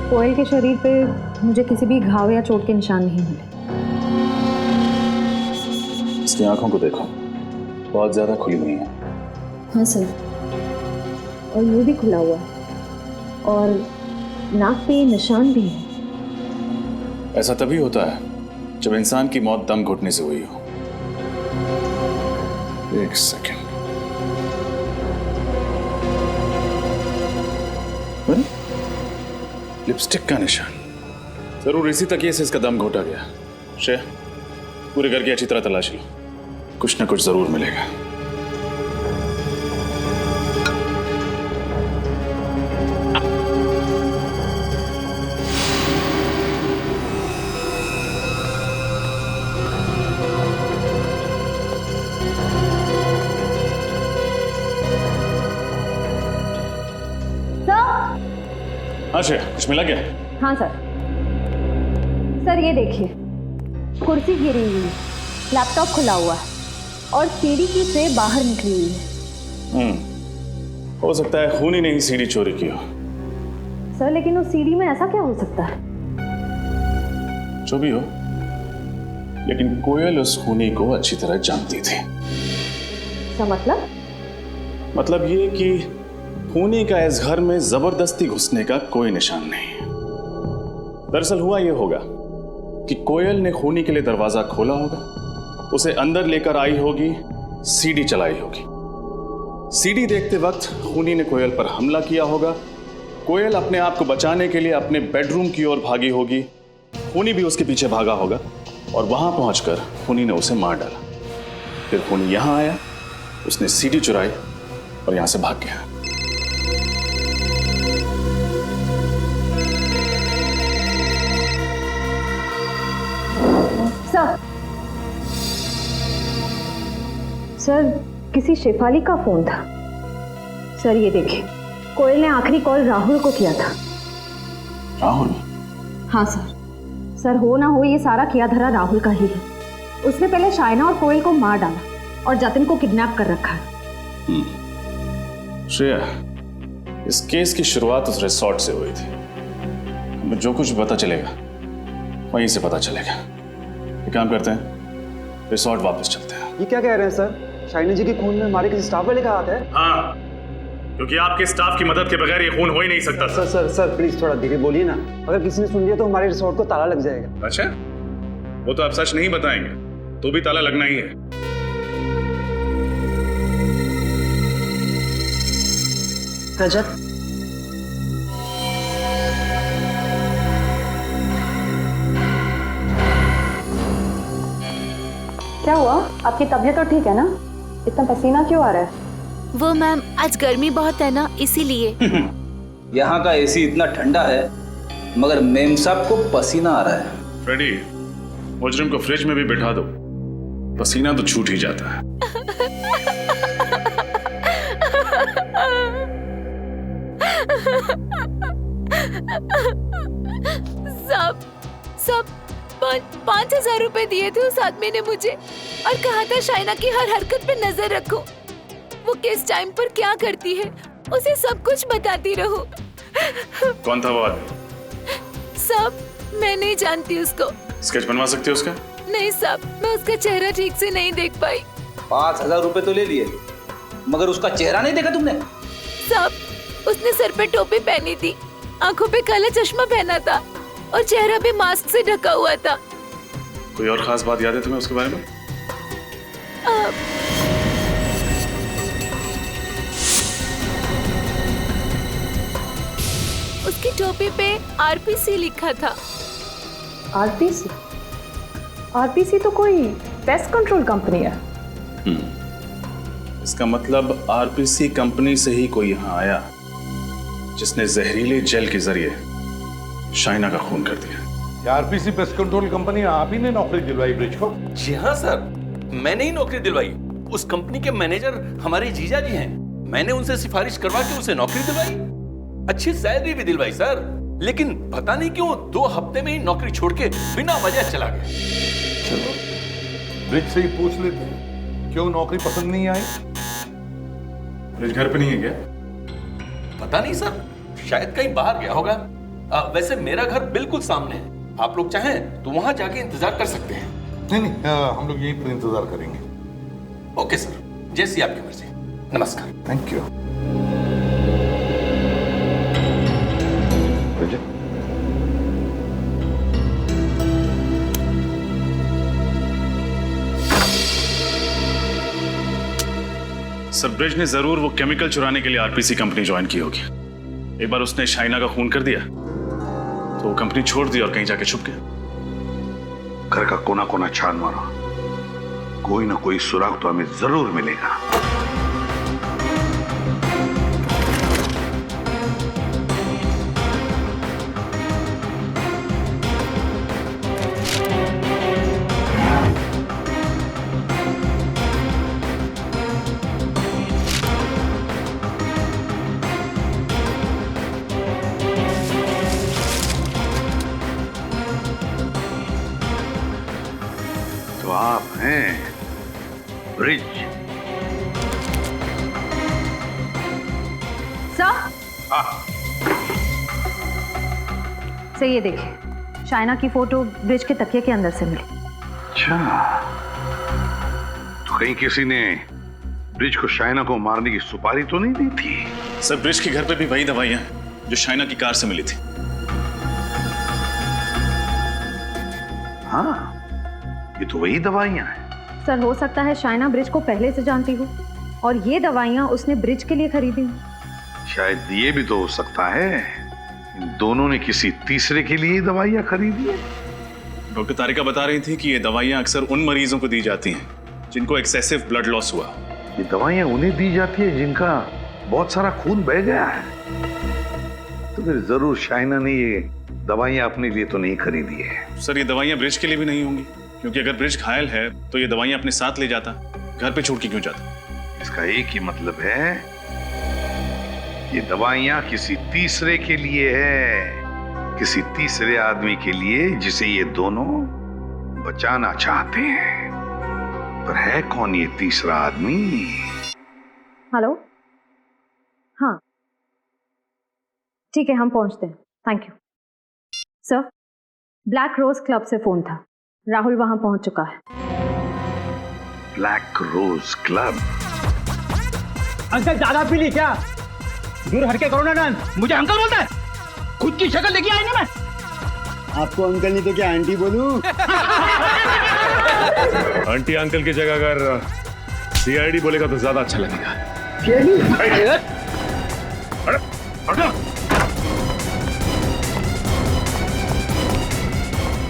कोयल के शरीर पे मुझे किसी भी घाव या चोट के निशान नहीं मिले। इसकी आंखों को देखो, बहुत ज्यादा खुली हुई है। हाँ सर, और मुंह भी खुला हुआ और नाक पे निशान भी है। ऐसा तभी होता है जब इंसान की मौत दम घुटने से हुई हो। एक सेकंड, लिपस्टिक का निशान, जरूर इसी तकिए से इसका दम घोटा गया। श्रेया, पूरे घर की अच्छी तरह तलाशी लो, कुछ ना कुछ जरूर मिलेगा। हाँ श्रेया, कुछ मिला क्या? हाँ सर। सर ये देखिए, कुर्सी गिरी हुई है, लैपटॉप खुला हुआ है और सीढ़ी की ट्रे बाहर निकली हुई है। हो सकता है खूनी ने ही सीढ़ी चोरी की हो। सर लेकिन उस सीढ़ी में ऐसा क्या हो सकता है? जो भी हो, लेकिन कोयल उस खूनी को अच्छी तरह जानती थी। क्या मतलब? मतलब ये कि खूनी का इस घर में जबरदस्ती घुसने का कोई निशान नहीं। दरअसल हुआ यह होगा कि कोयल ने खूनी के लिए दरवाजा खोला होगा, उसे अंदर लेकर आई होगी, सीढ़ी चलाई होगी। सीढ़ी देखते वक्त खूनी ने कोयल पर हमला किया होगा। कोयल अपने आप को बचाने के लिए अपने बेडरूम की ओर भागी होगी, खूनी भी उसके पीछे भागा होगा और वहां पहुंचकर खूनी ने उसे मार डाला। फिर खूनी यहां आया, उसने सीढ़ी चुराई और यहां से भाग गया। सर किसी शेफाली का फोन था। सर ये देखिए, कोयल ने आखिरी कॉल राहुल को किया था। राहुल? हाँ सर। सर हो ना हो ये सारा किया धरा राहुल का ही है। उसने पहले शाइना और कोयल को मार डाला और जतिन को किडनैप कर रखा है। श्रेया, इस केस की शुरुआत उस रिसोर्ट से हुई थी। हमें जो कुछ पता चलेगा वहीं से पता चलेगा। एक काम करते हैं, रिसोर्ट वापस चलते हैं। ये क्या कह रहे हैं सर? शाइना जी के खून में हमारे किसी स्टाफ वाले का हाथ है? हाँ, क्योंकि आपके स्टाफ की मदद के बगैर ये खून हो ही नहीं सकता। सर सर सर प्लीज थोड़ा धीरे बोलिए ना, अगर किसी ने सुन लिया तो हमारे रिसोर्ट को ताला लग जाएगा। अच्छा, वो तो आप सच नहीं बताएंगे तो भी ताला लगना ही है। रजत, क्या हुआ? आपकी तबीयत तो ठीक है ना? इतना पसीना क्यों आ रहा है? वो मैम, आज गर्मी बहुत है ना, इसीलिए। यहाँ का एसी इतना ठंडा है मगर मेम साहब को पसीना आ रहा है। फ्रेडी, मुजरिम को फ्रिज में भी बिठा दो, पसीना तो छूट ही जाता है। सब 5,000 रुपए दिए थे उस आदमी ने मुझे और कहा था शाइना की हर हरकत पे नजर रखो, वो किस टाइम पर क्या करती है उसे सब कुछ बताती रहो। कौन था वो आदमी? सब मैं नहीं जानती उसको। स्केच बनवा सकते हो उसका? नहीं साहब, मैं उसका चेहरा ठीक से नहीं देख पाई। 5,000 रुपए तो ले लिए मगर उसका चेहरा नहीं देखा तुमने? साहब, उसने सर पे टोपी पहनी थी, आंखों पे काला चश्मा पहना था और चेहरा भी मास्क से ढका हुआ था। कोई और खास बात याद है तुम्हें उसके बारे में? उसकी टोपी पे आरपीसी लिखा था। आरपीसी? आरपीसी तो कोई पेस्ट कंट्रोल कंपनी है। इसका मतलब आरपीसी कंपनी से ही कोई यहाँ आया जिसने जहरीले जेल के जरिए शाइना का खून कर दिया। आरपीसी पेस्ट कंट्रोल कंपनी आप ही ने नौकरी दिलवाई ब्रिज को? जी हाँ सर, मैंने ही नौकरी दिलवाई। उस कंपनी के मैनेजर हमारे जीजा जी हैं। मैंने उनसे सिफारिश करवा के उसे नौकरी दिलवाई, अच्छी सैलरी भी दिलवाई सर। लेकिन पता नहीं क्यों 2 हफ्ते में ही नौकरी छोड़ के बिना वजह चला गया। चलो ब्रिज से ही पूछ लेते हैं, क्यों नौकरी पसंद नहीं आई? ब्रिज घर पे नहीं है क्या? पता नहीं सर, शायद कहीं बाहर गया होगा। वैसे मेरा घर बिल्कुल सामने है, आप लोग चाहें तो वहां जाके इंतजार कर सकते हैं। नहीं, हम लोग यहीं पर इंतजार करेंगे। ओके सर, जैसी आपकी मर्जी। नमस्कार। Thank you. सर, ब्रिज ने जरूर वो केमिकल चुराने के लिए आरपीसी कंपनी ज्वाइन की होगी। एक बार उसने शाइना का खून कर दिया तो वो कंपनी छोड़ दी और कहीं जाके छुप गया। घर का कोना कोना छान मारो, कोई ना कोई सुराग तो हमें जरूर मिलेगा। तो आप हैं ब्रिज। सर हाँ, सर ये देखिए, शाइना की फोटो ब्रिज के तकिए के अंदर से मिली। अच्छा, तो कहीं किसी ने ब्रिज को शाइना को मारने की सुपारी तो नहीं दी थी? सर ब्रिज के घर पे भी वही दवाइयां जो शाइना की कार से मिली थी। हाँ, ये तो वही दवाइयां हैं। सर हो सकता है शाइना ब्रिज को पहले से जानती हो और ये दवाइयाँ उसने ब्रिज के लिए खरीदी हो। शायद ये भी तो हो सकता है इन दोनों ने किसी तीसरे के लिए दवाइयां खरीदी है। डॉक्टर तारिका बता रही थी कि ये दवाइयां अक्सर उन मरीजों को दी जाती हैं जिनको एक्सेसिव ब्लड लॉस हुआ। ये दवाइयां उन्हें दी जाती है जिनका बहुत सारा खून बह गया है। तो फिर जरूर शाइना ने ये दवाइयां अपने लिए तो नहीं खरीदी है। सर ये दवाइयां ब्रिज के लिए भी नहीं होंगी, क्योंकि अगर ब्रिज घायल है तो ये दवाइयां अपने साथ ले जाता, घर पे छोड़ के क्यों जाता? इसका एक ही मतलब है, ये दवाइयां किसी तीसरे के लिए है, किसी तीसरे आदमी के लिए जिसे ये दोनों बचाना चाहते हैं। पर है कौन ये तीसरा आदमी? हेलो, हाँ ठीक है, हम पहुंचते हैं। Thank you sir. Black rose club से फोन था, राहुल वहां पहुंच चुका है। Black rose club? अंकल ज्यादा पी ली क्या? दूर हटके करो ना डांस। मुझे अंकल बोलता है? खुद की शक्ल देखी आई ना मैं। आपको अंकल नहीं तो क्या आंटी बोलूं? आंटी अंकल की जगह अगर सीआईडी बोलेगा तो ज्यादा अच्छा लगेगा।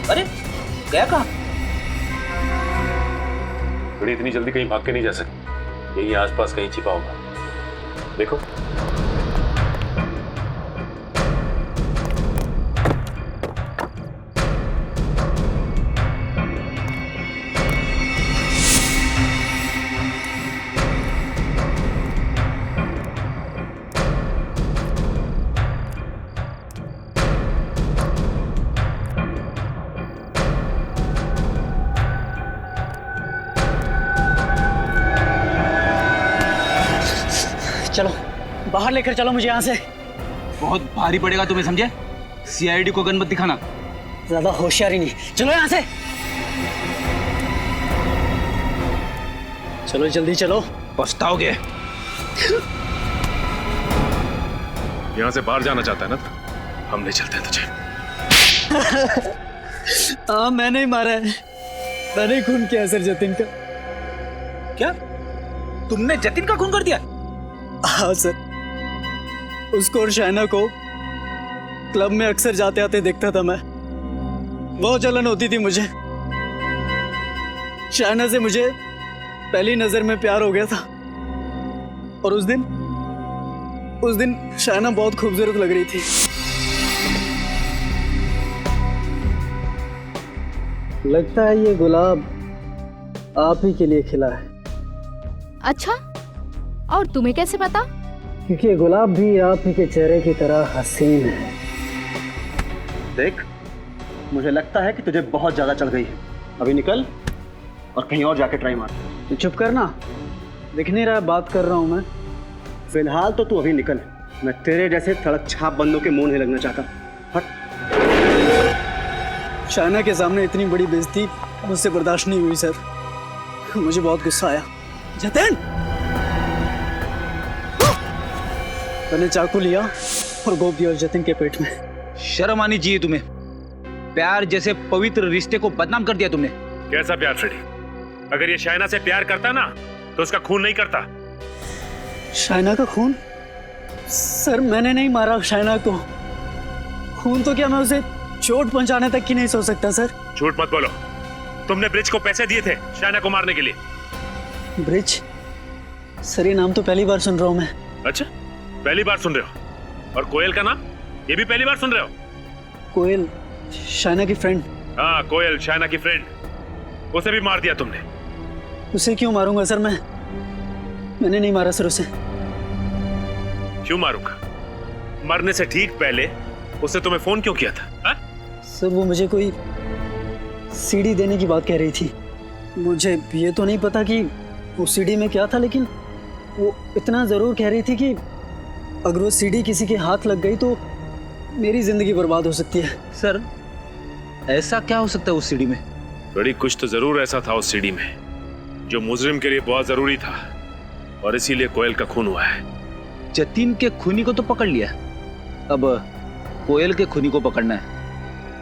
अरे गया कहाँ? थोड़ी इतनी जल्दी कहीं भाग के नहीं जा सकती, यही आसपास कहीं छिपा होगा। देखो चलो बाहर लेकर चलो मुझे यहाँ से। बहुत भारी पड़ेगा तुम्हें, समझे? सीआईडी को गन मत दिखाना। ज्यादा होशियारी नहीं, चलो यहाँ से। चलो जल्दी चलो। पछताओगे। यहाँ से बाहर जाना चाहता है ना, हम ले चलते हैं तुझे। हाँ मैंने ही मारा है, मैंने ही खून किया सर जतिन का। क्या तुमने जतिन का खून कर दिया? हाँ सर, उसको और शाइना को क्लब में अक्सर जाते आते देखता था मैं। बहुत जलन होती थी मुझे। शाइना से मुझे पहली नजर में प्यार हो गया था और उस दिन शाइना बहुत खूबसूरत लग रही थी। लगता है ये गुलाब आप ही के लिए खिला है। अच्छा, और तुम्हें कैसे पता? क्योंकि ये गुलाब भी आप ही के चेहरे की तरह हसीन है। देख, मुझे लगता है कि तुझे बहुत ज्यादा चल गई है। अभी निकल और कहीं और जाके ट्राई मार। तू चुप करना, दिख नहीं रहा बात कर रहा हूं मैं। फिलहाल तो तू अभी निकल, मैं तेरे जैसे सड़क छाप बंदों के मुंह नहीं लगना चाहता। हट। शाइना के सामने इतनी बड़ी बेइज्जती मुझसे बर्दाश्त नहीं हुई सर, मुझे बहुत गुस्सा आया। जतिन, मैंने चाकू लिया और गोप दिया जतिन के पेट में। शर्म आनी चाहिए तुम्हें, प्यार जैसे पवित्र रिश्ते को बदनाम कर दिया तुमने। कैसा प्यार फ्रेडी? अगर ये शाइना से प्यार करता ना तो उसका खून नहीं करता। शाइना का खून? सर मैंने नहीं मारा शाइना को। खून तो क्या मैं उसे चोट पहुंचाने तक की नहीं सोच सकता सर। झूठ मत बोलो, तुमने ब्रिज को पैसे दिए थे शाइना को मारने के लिए। ब्रिज? सर ये नाम तो पहली बार सुन रहा हूँ मैं। अच्छा, पहली बार सुन रहे हो? और कोयल का नाम ये भी पहली बार सुन रहे हो? कोयल शाइना की फ्रेंड। हाँ, कोयल शाइना की फ्रेंड, उसे भी मार दिया तुमने। उसे क्यों मारूंगा सर? मैंने नहीं मारा सर उसे। क्यों मारूंगा? मरने से ठीक पहले उसने तुम्हें फोन क्यों किया था? हा? सर वो मुझे कोई सीडी देने की बात कह रही थी। मुझे ये तो नहीं पता कि वो सीडी में क्या था, लेकिन वो इतना जरूर कह रही थी कि अगर वो सीडी किसी के हाथ लग गई तो मेरी जिंदगी बर्बाद हो सकती है। सर ऐसा क्या हो सकता है उस सीडी में? बड़ी कुछ तो जरूर ऐसा था उस सीडी में जो मुजरिम के लिए बहुत जरूरी था, और इसीलिए कोयल का खून हुआ है। जतिन के खूनी को तो पकड़ लिया, अब कोयल के खूनी को पकड़ना है।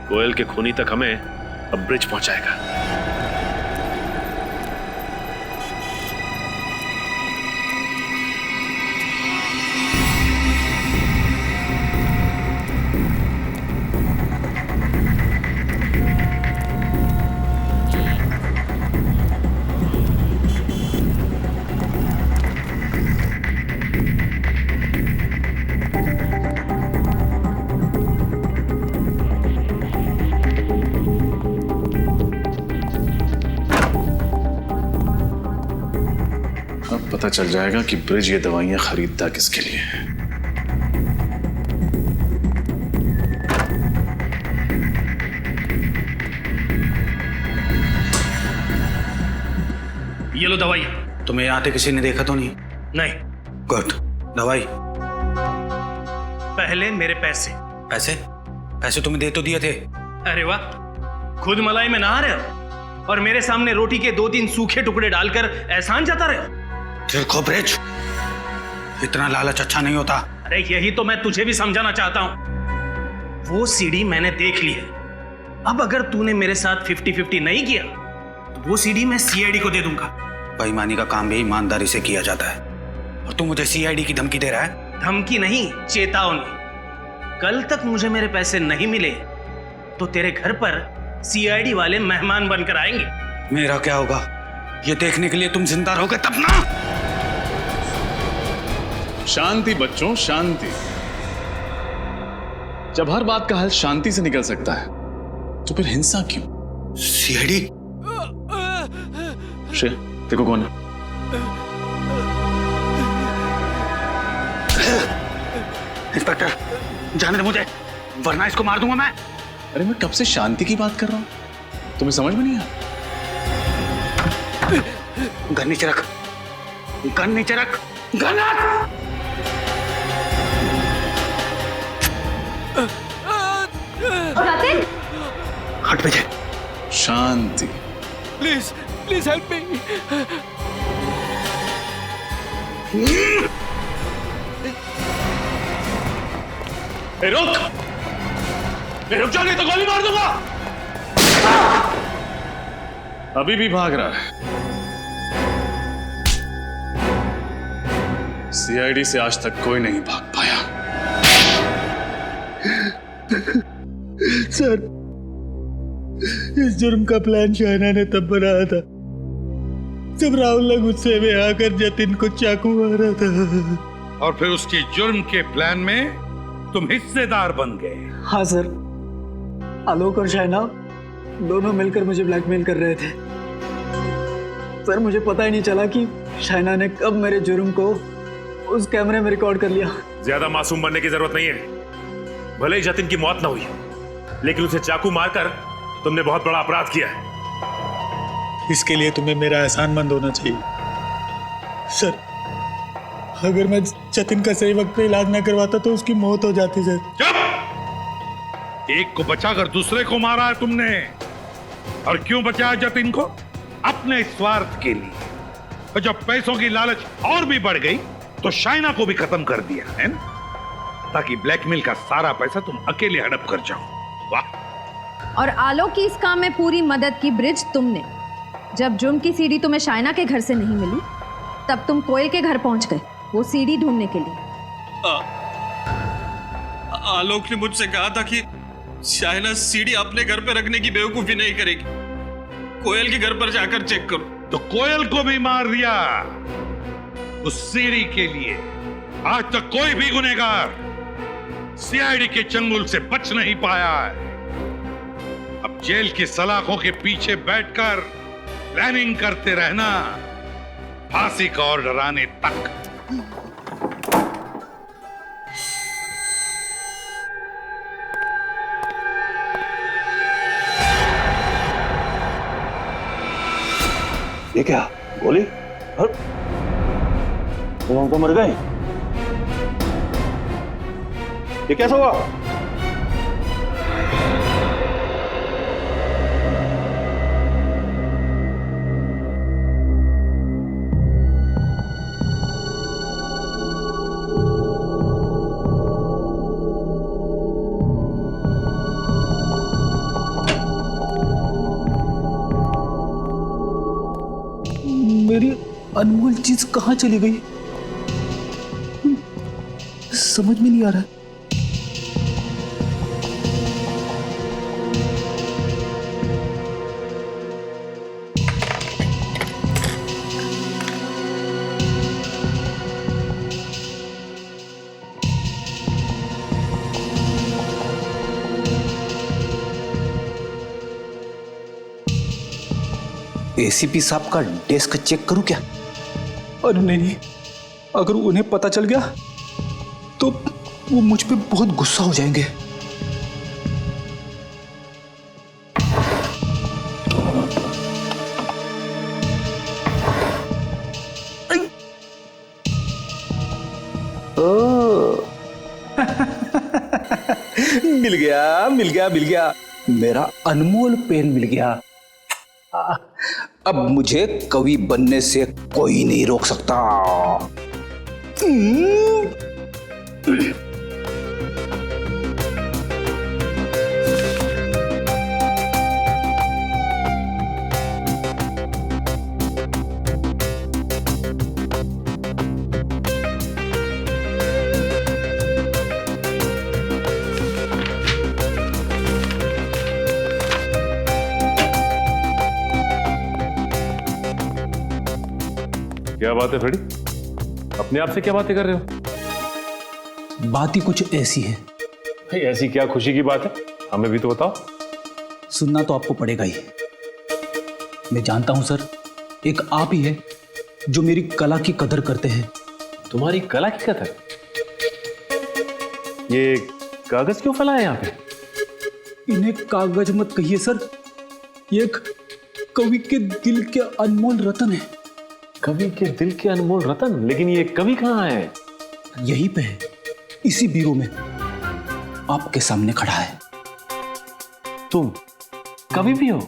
कोयल के खूनी तक हमें अब ब्रिज पहुंचाएगा। पता चल जाएगा कि ब्रिज ये दवाइयां खरीदता किसके लिए है। ये लो दवाई। तुम्हें यहाँ आते किसी ने देखा तो नहीं? नहीं। गुड। दवाई। पहले मेरे पैसे। पैसे? पैसे तुम्हें दे तो दिए थे। अरे वाह, खुद मलाई में नहा रहे हो और मेरे सामने रोटी के 2-3 सूखे टुकड़े डालकर एहसान जता रहे हो। देखो ब्रिज, इतना लालच अच्छा नहीं होता। अरे यही तो मैं तुझे भी समझाना चाहता हूं। वो सीडी मैंने देख ली है। अब अगर तूने मेरे साथ 50-50 नहीं किया तो वो सीडी मैं सीआईडी को दे दूंगा। बेईमानी का काम भी ईमानदारी से किया जाता है, और तू मुझे सीआईडी की धमकी दे रहा है? धमकी नहीं, चेतावनी। कल तक मुझे मेरे पैसे नहीं मिले तो तेरे घर पर सीआईडी वाले मेहमान बनकर आएंगे। मेरा क्या होगा ये देखने के लिए तुम जिंदा रहोगे तब ना। शांति बच्चों, शांति। जब हर बात का हल शांति से निकल सकता है तो फिर हिंसा क्यों? सीआईडी? श्रेया, देखो कौन है। इंस्पेक्टर, जाने दे मुझे, वरना इसको मार दूंगा मैं। अरे मैं कब से शांति की बात कर रहा हूं, तुम्हें समझ में नहीं आया? गन नीचे रख, गन नीचे रख, गन रख। हट पीछे। शांति। Please please help me. रुक, रुक जाओ नहीं तो गोली मार दूंगा। अभी भी भाग रहा है। सीआईडी से आज तक कोई नहीं भाग पाया। सर, इस जुर्म का प्लान शाइना ने तब बनाया था जब राहुल ने गुस्से में आकर जतिन को चाकू मारा था। और फिर उसकी जुर्म के प्लान में तुम हिस्सेदार बन गए। हाँ सर, आलोक और शाइना दोनों मिलकर मुझे ब्लैकमेल कर रहे थे। सर मुझे पता ही नहीं चला कि शाइना ने कब मेरे जुर्म को उस कैमरे में रिकॉर्ड कर लिया। ज्यादा मासूम बनने की जरूरत नहीं है। भले ही जतिन की मौत ना हुई, लेकिन उसे चाकू मारकर तुमने बहुत बड़ा अपराध किया है। इसके लिए तुम्हें मेरा एहसानमंद होना चाहिए। सर, अगर मैं जतिन का सही वक्त पे इलाज ना करवाता तो उसकी मौत हो जाती सर। चुप! एक को बचाकर दूसरे को मारा है तुमने। और क्यों बचाया जतिन को? अपने स्वार्थ के लिए। और जब पैसों की लालच और भी बढ़ गई तो शाइना को भी खत्म कर दिया है ना, ताकि ब्लैकमेल का सारा पैसा तुम अकेले हड़प कर जाओ। वाह! और आलोक की इस काम में पूरी मदद की ब्रिज तुमने। जब जुर्म की सीडी तुम्हें शाइना के घर से नहीं मिली तब तुम कोयल के घर पहुंच गए वो सीडी ढूंढने के लिए। आलोक ने मुझसे कहा था कि शायना सीढ़ी अपने घर पे रखने की बेवकूफी नहीं करेगी। कोयल के घर पर जाकर चेक करो। तो कोयल को भी मार दिया। उस सीढ़ी के लिए आज तक कोई भी गुनहगार सीआईडी के चंगुल से बच नहीं पाया है। अब जेल की सलाखों के पीछे बैठकर प्लानिंग करते रहना, फांसी का ऑर्डर आने तक। ये क्या गोली? तुम हमको मर गए? ये कैसा हुआ? मेरी अनमोल चीज कहाँ चली गई? समझ में नहीं आ रहा। एसीपी साहब का डेस्क चेक करूं क्या? अरे नहीं, अगर उन्हें पता चल गया तो वो मुझ पे बहुत गुस्सा हो जाएंगे। मिल गया, मिल गया, मिल गया, मेरा अनमोल पेन मिल गया। अब मुझे कवि बनने से कोई नहीं रोक सकता। क्या बात है फ्रेडी? अपने आप से क्या बातें कर रहे हो? बात ही कुछ ऐसी है। भाई ऐसी क्या खुशी की बात है? हमें भी तो बताओ। सुनना तो आपको पड़ेगा ही। मैं जानता हूं सर, एक आप ही है जो मेरी कला की कदर करते हैं। तुम्हारी कला की कदर? ये कागज क्यों फैला है यहाँ पे? इन्हें कागज मत कहिए सर, ये एक कवि के दिल के अनमोल रतन है। कवि के दिल के अनमोल रतन? लेकिन ये कवि कहाँ है? यहीं पे है, इसी बीरो में, आपके सामने खड़ा है। तुम कवि भी हो?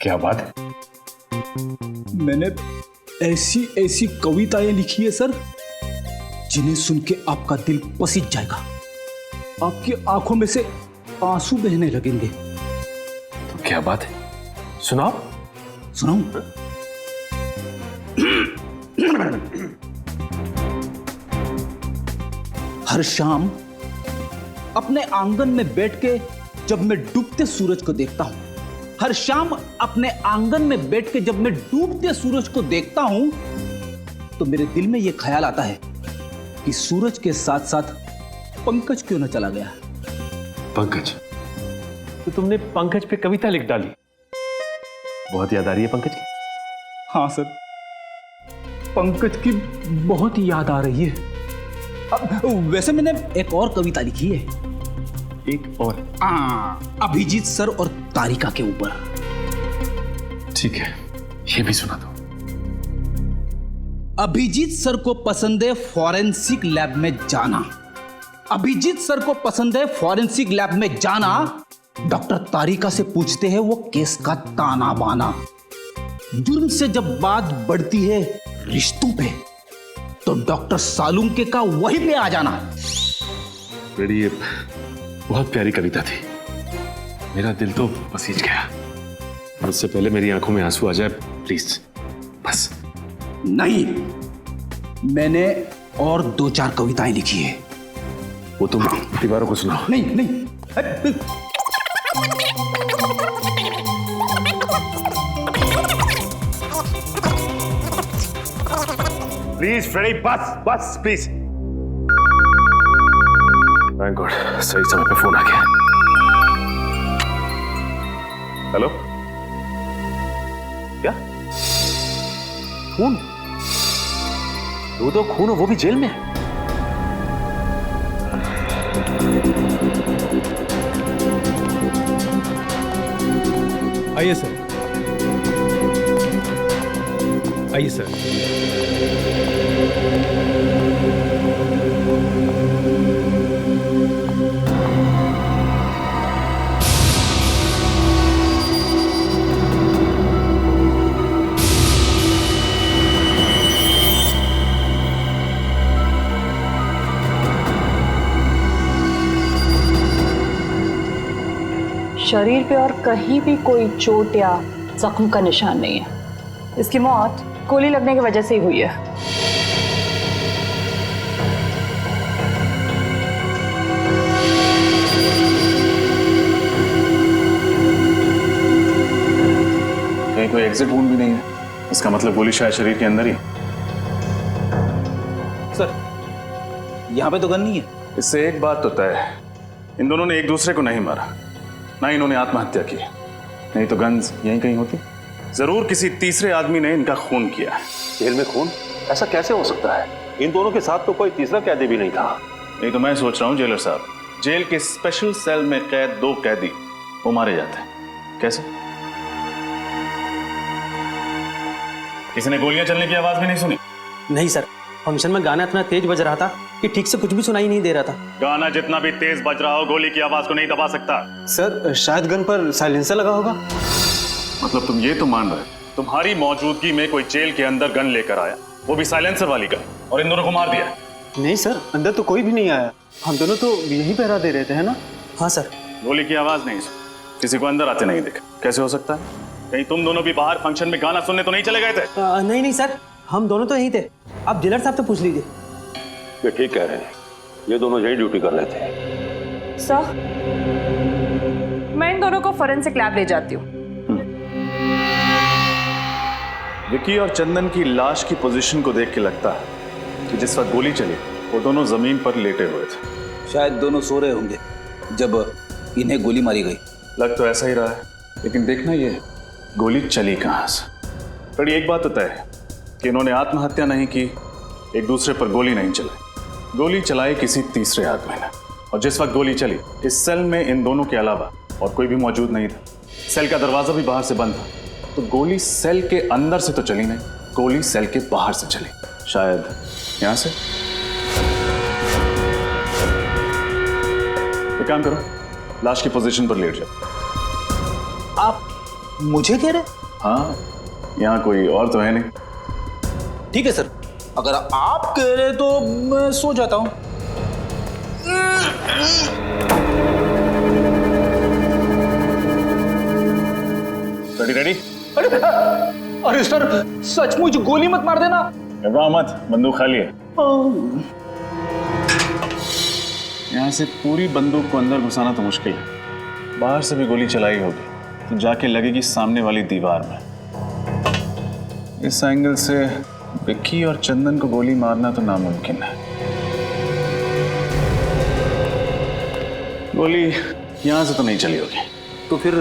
क्या बात है। मैंने ऐसी ऐसी कविताएं लिखी है सर, जिन्हें सुन के आपका दिल पसीज जाएगा, आपकी आंखों में से आंसू बहने लगेंगे। तो क्या बात है, सुनाओ। सुनाऊं? हर शाम अपने आंगन में बैठ के जब मैं डूबते सूरज को देखता हूं, हर शाम अपने आंगन में बैठ के जब मैं डूबते सूरज को देखता हूं, तो मेरे दिल में यह ख्याल आता है कि सूरज के साथ साथ पंकज क्यों न चला गया। पंकज? तो तुमने पंकज पे कविता लिख डाली? बहुत याद आ रही है पंकज की? हाँ सर, पंकज की बहुत याद आ रही है। वैसे मैंने एक और कविता लिखी है। एक और? अभिजीत सर और तारिका के ऊपर। ठीक है, ये भी सुना दो। अभिजीत सर को पसंद है फॉरेंसिक लैब में जाना। अभिजीत सर को पसंद है फॉरेंसिक लैब में जाना। डॉक्टर तारिका से पूछते हैं वो केस का ताना बाना। जुर्म से जब बात बढ़ती है रिश्तों पे, तो डॉक्टर सालुंके का वहीं पे आ जाना। ये बहुत प्यारी कविता थी, मेरा दिल तो पसीज गया। उससे पहले मेरी आंखों में आंसू आ जाए प्लीज, बस। नहीं, मैंने और 2-4 कविताएं लिखी है, वो तुम दीवारों को सुनाओ। नहीं नहीं, प्लीज फ्रेडी, बस बस प्लीज। थैंक गॉड, सही समय पे फोन आ गया। हेलो, क्या खून? दो खून हो, वो भी जेल में? आइए सर, आइए सर। शरीर पे और कहीं भी कोई चोट या जख्म का निशान नहीं है। इसकी मौत गोली लगने की वजह से ही हुई है। कहीं कोई एग्जिट वुंड भी नहीं है, इसका मतलब गोली शायद शरीर के अंदर ही। सर, यहाँ पे तो गन नहीं है। इससे एक बात तो तय है, इन दोनों ने एक दूसरे को नहीं मारा, ना इन्होंने आत्महत्या की। नहीं तो गन्स यहीं कहीं होती। जरूर किसी तीसरे आदमी ने इनका खून किया। जेल में खून? ऐसा कैसे हो सकता है? इन दोनों के साथ तो कोई तीसरा कैदी भी नहीं था। नहीं तो मैं सोच रहा हूँ जेलर साहब, जेल के स्पेशल सेल में कैद 2 कैदी वो मारे जाते हैं। कैसे? किसी ने गोलियां चलने की आवाज भी नहीं सुनी? नहीं सर, फंक्शन में गाना इतना तेज बज रहा था कि ठीक से कुछ भी सुनाई नहीं दे रहा था। गाना जितना भी तेज बज रहा हो, गोली की आवाज को नहीं दबा सकता। सर, शायद गन पर साइलेंसर लगा होगा। मतलब तुम ये तो मान रहे तुम्हारी मौजूदगी में कोई जेल के अंदर गन लेकर आया, वो भी साइलेंसर वाली गन, और इन दोनों को मार दिया? नहीं सर, अंदर तो कोई भी नहीं आया। हम दोनों तो यही पहरा दे रहे थे, है ना? हाँ सर। गोली की आवाज नहीं सुनी, किसी को अंदर आते नहीं देखा। कैसे हो सकता है? कहीं तुम दोनों भी बाहर फंक्शन में गाना सुनने तो नहीं चले गए थे? नहीं नहीं सर, हम दोनों तो यही थे। आप जेलर साहब से पूछ लीजिए। ये ठीक कह रहे हैं, ये दोनों यही ड्यूटी कर रहे थे। सर, मैं इन दोनों को फोरेंसिक लैब ले जाती हूँ। विकी और चंदन की लाश की पोजीशन को देख के लगता है कि जिस वक्त गोली चली वो दोनों जमीन पर लेटे हुए थे। शायद दोनों सो रहे होंगे जब इन्हें गोली मारी गई। लग तो ऐसा ही रहा है, लेकिन देखना ये गोली चली कहां से। पर एक बात तो तय है कि इन्होंने आत्महत्या नहीं की, एक दूसरे पर गोली नहीं चलाई। गोली चलाई किसी तीसरे आदमी ने, और जिस वक्त गोली चली इस सेल में इन दोनों के अलावा और कोई भी मौजूद नहीं था। सेल का दरवाजा भी बाहर से बंद था, तो गोली सेल के अंदर से तो चली नहीं, गोली सेल के बाहर से चली। शायद यहां से। एक काम करो, लाश की पोजीशन पर लेट जाओ। आप मुझे कह रहे? हाँ, यहाँ कोई और तो है नहीं। ठीक है सर, अगर आप कह रहे तो मैं सो जाता हूं। रेडी? अरे सर, सचमुच गोली मत मार देना। घबराओ मत, बंदूक खाली है। यहाँ से पूरी बंदूक को अंदर घुसाना तो मुश्किल है, बाहर से भी गोली चलाई होगी तो जाके लगेगी सामने वाली दीवार में। इस एंगल से विक्की और चंदन को गोली मारना तो नामुमकिन है। गोली यहाँ से तो नहीं चली होगी, तो फिर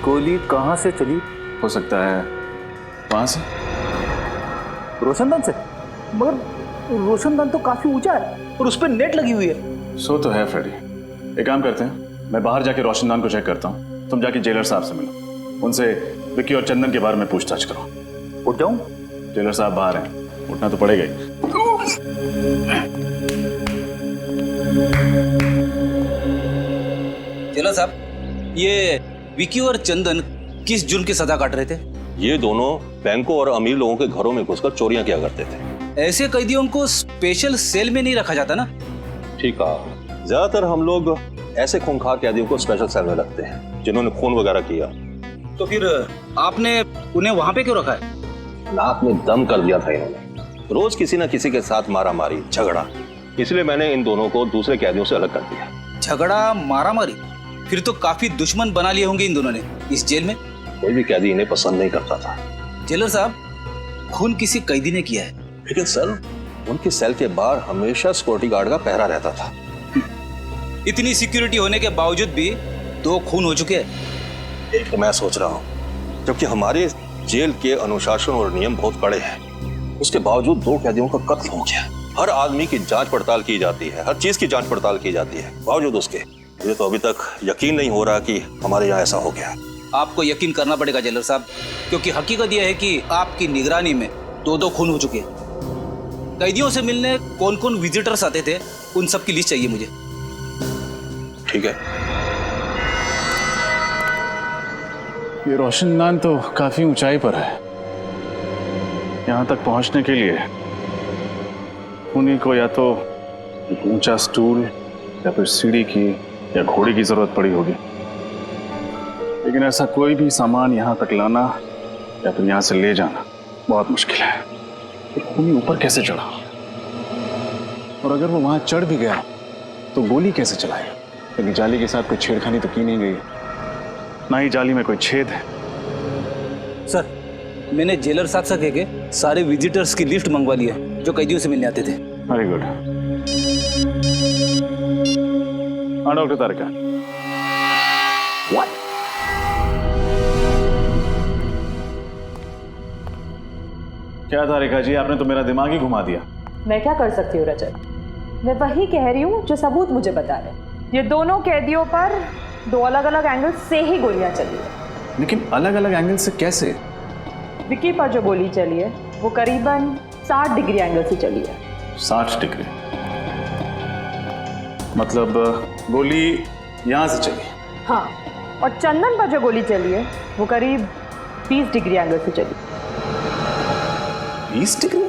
गोली कहाँ से चली? हो सकता है वहां से, रोशनदान से। मगर रोशनदान तो काफी ऊंचा है और उस पर नेट लगी हुई है। सो तो है फ्रेडी। एक काम करते हैं, मैं बाहर जाके रोशनदान को चेक करता हूँ, तुम जाके जेलर साहब से मिलो, उनसे विक्की और चंदन के बारे में पूछताछ करो। उठ जाऊं? जेलर साहब बाहर हैं, उठना तो पड़ेगा ही। जेलर साहब, ये विकी और चंदन किस जुर्म की सजा काट रहे थे? ये दोनों बैंकों और अमीर लोगों के घरों में घुसकर चोरियां किया करते थे। ऐसे कैदियों को स्पेशल सेल में नहीं रखा जाता ना? ठीक है, ज्यादातर हम लोग ऐसे खूंखार कैदियों को स्पेशल सेल में रखते हैं जिन्होंने खून वगैरह किया। तो फिर आपने उन्हें वहां पे क्यों रखा है? नाक में दम कर दिया था इन्होंने, रोज किसी न किसी के साथ मारा मारी झगड़ा, इसलिए मैंने इन दोनों को दूसरे कैदियों से अलग कर दिया। झगड़ा मारा मारी? फिर तो काफी दुश्मन बना लिए होंगे इन दोनों ने इस जेल में। कोई भी कैदी इन्हें पसंद नहीं करता था। जेलर साहब, खून किसी कैदी ने किया है, लेकिन सर उनकी सेल के बाहर हमेशा सिक्योरिटी गार्ड का पहरा रहता था। इतनी सिक्योरिटी होने के बावजूद भी 2 खून हो चुके हैं। एक तो मैं सोच रहा हूँ, जबकि हमारे जेल के अनुशासन और नियम बहुत कड़े हैं, उसके बावजूद 2 कैदियों का कत्ल हो गया। हर आदमी की जांच पड़ताल की जाती है, हर चीज की जांच पड़ताल की जाती है, बावजूद उसके मुझे तो अभी तक यकीन नहीं हो रहा कि हमारे यहाँ ऐसा हो गया। आपको यकीन करना पड़ेगा जेलर साहब, क्योंकि हकीकत यह है कि आपकी निगरानी में 2 खून हो चुके हैं। कैदियों से मिलने कौन कौन विजिटर्स आते थे, उन सब की लिस्ट चाहिए मुझे। ठीक है। ये रोशनदान तो काफी ऊंचाई पर है। यहाँ तक पहुंचने के लिए उन्हीं को या तो एक ऊंचा स्टूल या फिर सीढ़ी की या घोड़े की जरूरत पड़ी होगी, लेकिन ऐसा कोई भी सामान यहाँ तक लाना या फिर यहाँ से ले जाना बहुत मुश्किल है। खूनी ऊपर कैसे चढ़ा, और अगर वो वहां चढ़ भी गया तो गोली कैसे चलाएगा? क्योंकि जाली के साथ कोई छेड़खानी तो की नहीं गई, ना ही जाली में कोई छेद है। सर, मैंने जेलर साहब से कह के सारे विजिटर्स की लिस्ट मंगवा ली है जो कैदियों से मिलने आते थे। Very good. हाँ डॉक्टर तारिका। What? क्या तारिका जी, आपने तो मेरा दिमाग ही घुमा दिया। मैं क्या कर सकती हूँ रजत? मैं वही कह रही हूँ जो सबूत मुझे बता रहे। ये दोनों कैदियों पर 2 अलग अलग एंगल से ही गोलियां चली है। लेकिन अलग अलग एंगल से कैसे? विक्की पर जो गोली चली है वो करीबन 60 डिग्री एंगल से चली है। 60 डिग्री मतलब गोली यहां से चली? हाँ, और चंदन पर जो गोली चली है वो करीब 20 डिग्री एंगल से चली। 20 डिग्री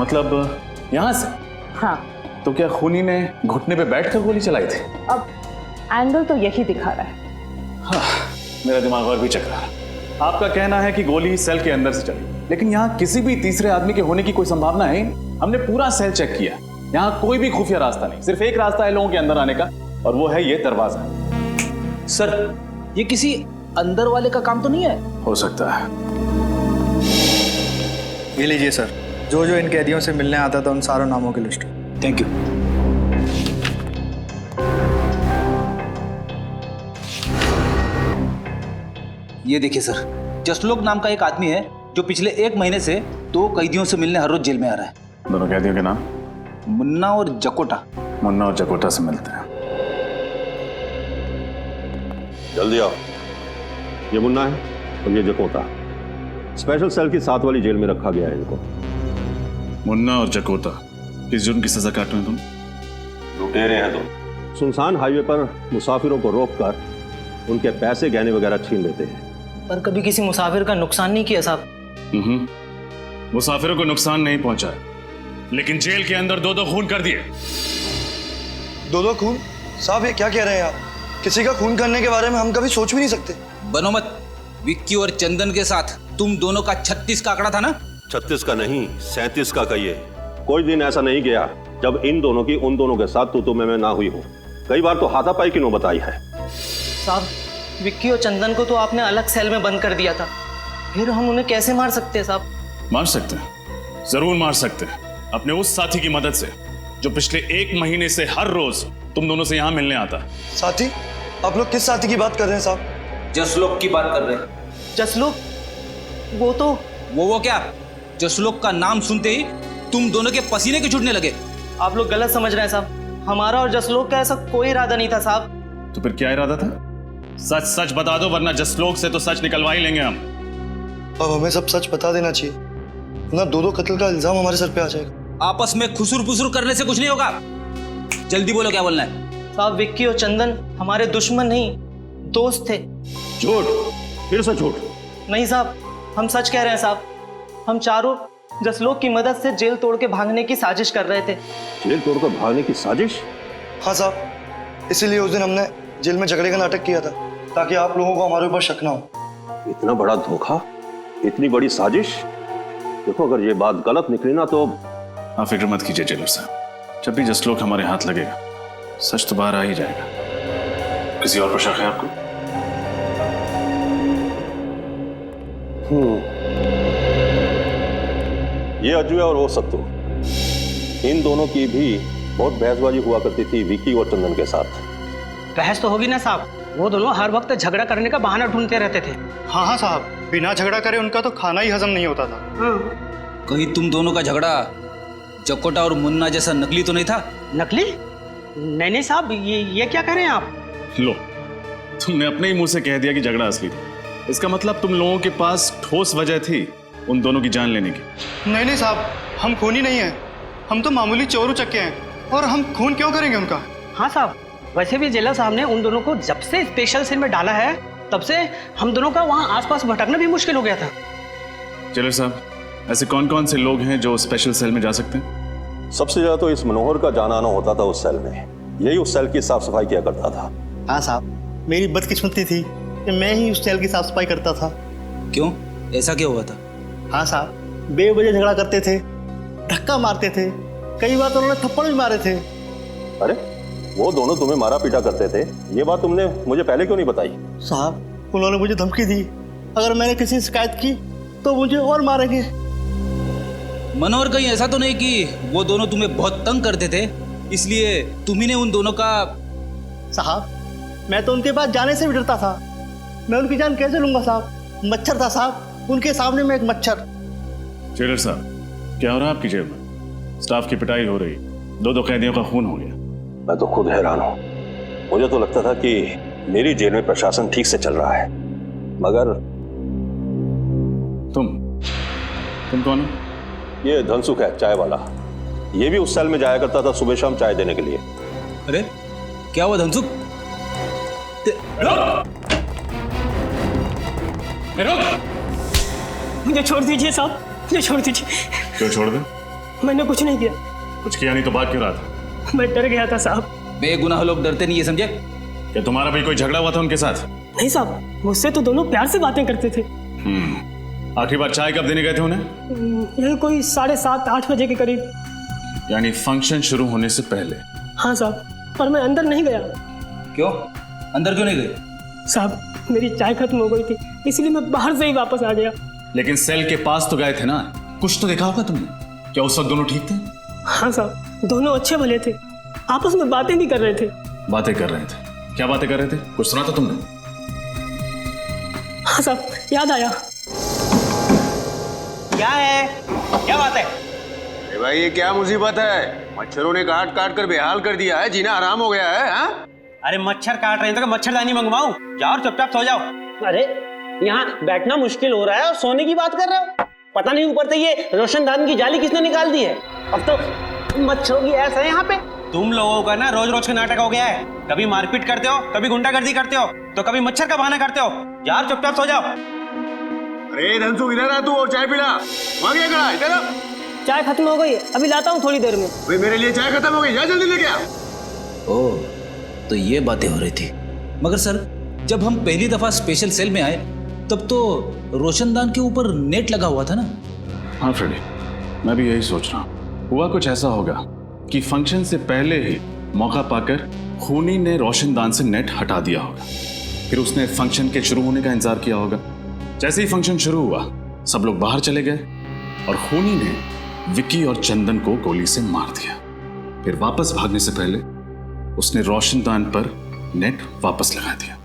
मतलब यहां से? हाँ। तो क्या खूनी ने घुटने पे बैठकर गोली चलाई थी? अब एंगल तो यही दिखा रहा है। हाँ, मेरा दिमाग और भी चक रहा है। आपका कहना है कि गोली सेल के अंदर से चली, लेकिन यहाँ किसी भी तीसरे आदमी के होने की कोई संभावना है? हमने पूरा सेल चेक किया, यहाँ कोई भी खुफिया रास्ता नहीं। सिर्फ एक रास्ता है लोगों के अंदर आने का, और वो है ये दरवाजा। सर, ये किसी अंदर वाले का काम तो नहीं है? हो सकता है। ये लीजिए सर, जो जो इन कैदियों से मिलने आता था उन सारों नामों की लिस्ट। Thank you. ये देखिए सर, जसलोक नाम का एक आदमी है जो पिछले 1 महीने से 2 कैदियों से मिलने हर रोज जेल में आ रहा है। दोनों कैदियों के नाम? मुन्ना और जकोटा। मुन्ना और जकोटा से मिलते हैं। जल्दी आओ। ये मुन्ना है और ये जकोटा। स्पेशल सेल की 7 वाली जेल में रखा गया है इनको। मुन्ना और जकोटा किस जुर्म की सजा काट रहे हैं तुम? लुटेरे हैं तुम। सुनसान हाईवे पर मुसाफिरों को रोककर उनके पैसे गहने वगैरह छीन लेते हैं। पर कभी किसी मुसाफिर का नुकसान नहीं किया साहब। मुसाफिरों को नुकसान नहीं पहुंचा, लेकिन जेल के अंदर 2 खून कर दिए। 2 खून? साहब ये क्या कह रहे हैं आप? किसी का खून करने के बारे में हम कभी सोच भी नहीं सकते। बनो मत। विक्की और चंदन के साथ तुम दोनों का 36 का आंकड़ा था ना? 36 का नहीं, 37 का कहिए। कोई दिन ऐसा नहीं गया जब इन दोनों की उन दोनों के साथ तू मैं ना हुई हो। कई बार तो हाथापाई की नौबत आई है। साहब, विक्की और चंदन को तो आपने अलग सेल में बंद कर दिया था, फिर हम उन्हें कैसे मार सकते हैं साहब? मार सकते हैं, जरूर मार सकते हैं, अपने उस साथी की मदद से जो पिछले 1 महीने से हर रोज तुम दोनों से यहाँ मिलने आता है। साथी? आप लोग किस साथी की बात कर रहे हैं साहब? जसलोक की बात कर रहे हैं। जसलोक? वो तो वो क्या? जसलोक का नाम सुनते ही तुम दोनों के पसीने के छूटने लगे। आप लोग गलत समझ रहे हैं साहब। हमारा और जसलोक का ऐसा कोई इरादा नहीं था साहब। तो फिर क्या इरादा था? सच सच बता दो, वरना जसलोक से तो सच निकलवा ही लेंगे हम। अब हमें सब सच बता देना चाहिए, ना 2 कत्ल का इल्जाम हमारे सर पे आ जाएगा। आपस में खुसुर पुसुर करने से कुछ नहीं होगा। जल्दी बोलो क्या बोलना है। साहब, विक्की और चंदन हमारे दुश्मन नहीं, दोस्त थे। झूठ, फिर से झूठ। नहीं साहब, हम सच कह रहे हैं साहब। हम चारों जसलोक की मदद से जेल तोड़ के भागने की साजिश कर रहे थे। जेल तोड़कर भागने की साजिश? हाँ साहब, इसीलिए उस दिन हमने जेल में झगड़े का नाटक किया था, ताकि आप लोगों को हमारे ऊपर शक ना हो। इतना बड़ा धोखा, इतनी बड़ी साजिश। देखो, अगर ये बात गलत निकली ना तो। आप फिक्र मत कीजिए जेलर साहब, जब भी जसलोक हमारे हाथ लगेगा सच तो बाहर आ ही जाएगा। किसी और पर शक है आपको? ये अज्जू है और वो सत्तू। इन दोनों की भी बहुत बहसबाजी हुआ करती थी विकी और चंदन के साथ। बहस तो होगी ना साहब, वो दोनों हर वक्त झगड़ा करने का बहाना ढूंढते रहते थे। हाँ हाँ साहब, बिना झगड़ा करे उनका तो खाना ही हजम नहीं होता था। कहीं तुम दोनों का झगड़ा जकोटा और मुन्ना जैसा नकली तो नहीं था? नकली? नहीं साहब, ये क्या कह रहे हैं आप? लो, तुमने अपने ही मुंह से कह दिया कि झगड़ा असली था। इसका मतलब तुम लोगों के पास ठोस वजह थी उन दोनों की जान लेने की। नहीं साहब, हम खूनी नहीं हैं, हम तो मामूली चोर उचक्के हैं, और हम खून क्यों करेंगे उनका? हाँ साहब, वैसे भी जेलर साहब ने उन दोनों को जब से स्पेशल सेल में डाला है तब से हम दोनों का वहाँ आसपास भटकना भी मुश्किल हो गया था। जेलर साहब, ऐसे कौन कौन से लोग हैं जो स्पेशल सेल में जा सकते हैं? सबसे ज्यादा तो इस मनोहर का जाना आना होता था उस सेल में। यही उस सेल की साफ सफाई किया करता था। हाँ साहब, मेरी बदकिस्मती थी कि मैं ही उस सेल की साफ सफाई करता था। क्यों, ऐसा क्या हुआ था? हाँ साहब, बेवजह झगड़ा करते थे, धक्का मारते थे, कई बार तो उन्होंने थप्पड़ भी मारे थे। अरे वो दोनों तुम्हें मारा पीटा करते थे, ये बात तुमने मुझे पहले क्यों नहीं बताई? साहब, उन्होंने मुझे धमकी दी, अगर मैंने किसी शिकायत की तो मुझे और मारेंगे। मनोहर, कहीं ऐसा तो नहीं कि वो दोनों तुम्हें बहुत तंग करते थे इसलिए तुम्ही ने उन दोनों का? साहब, मैं तो उनके पास जाने से भी डरता था। मैं उनकी जान कैसे लूंगा साहब? मच्छर था साहब, उनके सामने में एक मच्छर। जेलर साहब, क्या हो रहा है आपकी जेल में? स्टाफ की पिटाई हो रही, दो कैदियों का खून हो गया। मैं तो खुद हैरान हूं। मुझे तो लगता था कि मेरी जेल में प्रशासन ठीक से चल रहा है, मगर तुम कौन हो? ये धनसुख है, चाय वाला। ये भी उस सेल में जाया करता था सुबह शाम चाय देने के लिए। अरे क्या हुआ धनसुख? मुझे छोड़ दीजिए साहब, मुझे छोड़ दीजिए। क्यों छोड़ दे? मैंने कुछ नहीं किया। कुछ किया नहीं तो बात क्यों रहा था? मैं डर गया था साहब। बेगुनाह लोग डरते नहीं है, समझे? क्या तुम्हारा भी कोई झगड़ा हुआ था उनके साथ? नहीं साहब, मुझसे तो दोनों प्यार से बातें करते थे। आखिरी बार चाय कब देने गए थे उन्हें? यही कोई 7:30-8 बजे के करीब। यानी फंक्शन शुरू होने से पहले? हाँ साहब, पर मैं अंदर नहीं गया। क्यों, अंदर क्यों नहीं गए? साहब, मेरी चाय खत्म हो गई थी, इसलिए मैं बाहर से ही वापस आ गया। लेकिन सेल के पास तो गए थे ना, कुछ तो देखा होगा तुमने। क्या उस वक्त दोनों ठीक थे? हाँ साहब, दोनों अच्छे भले थे, आपस में बातें भी कर रहे थे। बातें कर रहे थे? क्या बातें कर रहे थे? कुछ सुना था तुमने? हाँ साहब, याद आया। क्या है, क्या बात है? अरे भाई, ये क्या मुसीबत है? मच्छरों ने काट काट कर बेहाल कर दिया है, जीना आराम हो गया है। हाँ? अरे मच्छर काट रहे हैं तो मच्छरदानी मंगवाऊं? जाओ और चुपचाप सो जाओ। अरे यहाँ बैठना मुश्किल हो रहा है और सोने की बात कर रहे हो? पता नहीं ऊपर से ये रोशनदान की जाली किसने निकाल दी है। अब तो मच्छरों की ऐसा है यहाँ पे। तुम लोगों का ना रोज रोज का नाटक हो गया है। कभी मारपीट करते हो, कभी गुंडागर्दी करते हो, तो कभी मच्छर का बहाना करते हो। यार चुपचाप सो जाओ। अरे धनसुख, इधर आ तू और चाय पीला। वहां क्या खड़ा है? इधर आ। चाय खत्म हो गई, अभी लाता हूँ थोड़ी देर में। भाई मेरे लिए चाय खत्म हो गई, जा जल्दी लेके आ। ओह, तो ये बातें हो रही थी। मगर सर, जब हम पहली दफा स्पेशल सेल में आए तब तो रोशनदान के ऊपर नेट लगा हुआ था ना? हाँ फ्रेडी, मैं भी यही सोच रहा हूँ। हुआ कुछ ऐसा होगा कि फंक्शन से पहले ही मौका पाकर खूनी ने रोशनदान से नेट हटा दिया होगा। फिर उसने फंक्शन के शुरू होने का इंतजार किया होगा। जैसे ही फंक्शन शुरू हुआ, सब लोग बाहर चले गए और खूनी ने विक्की और चंदन को गोली से मार दिया। फिर वापस भागने से पहले उसने रोशनदान पर नेट वापस लगा दिया।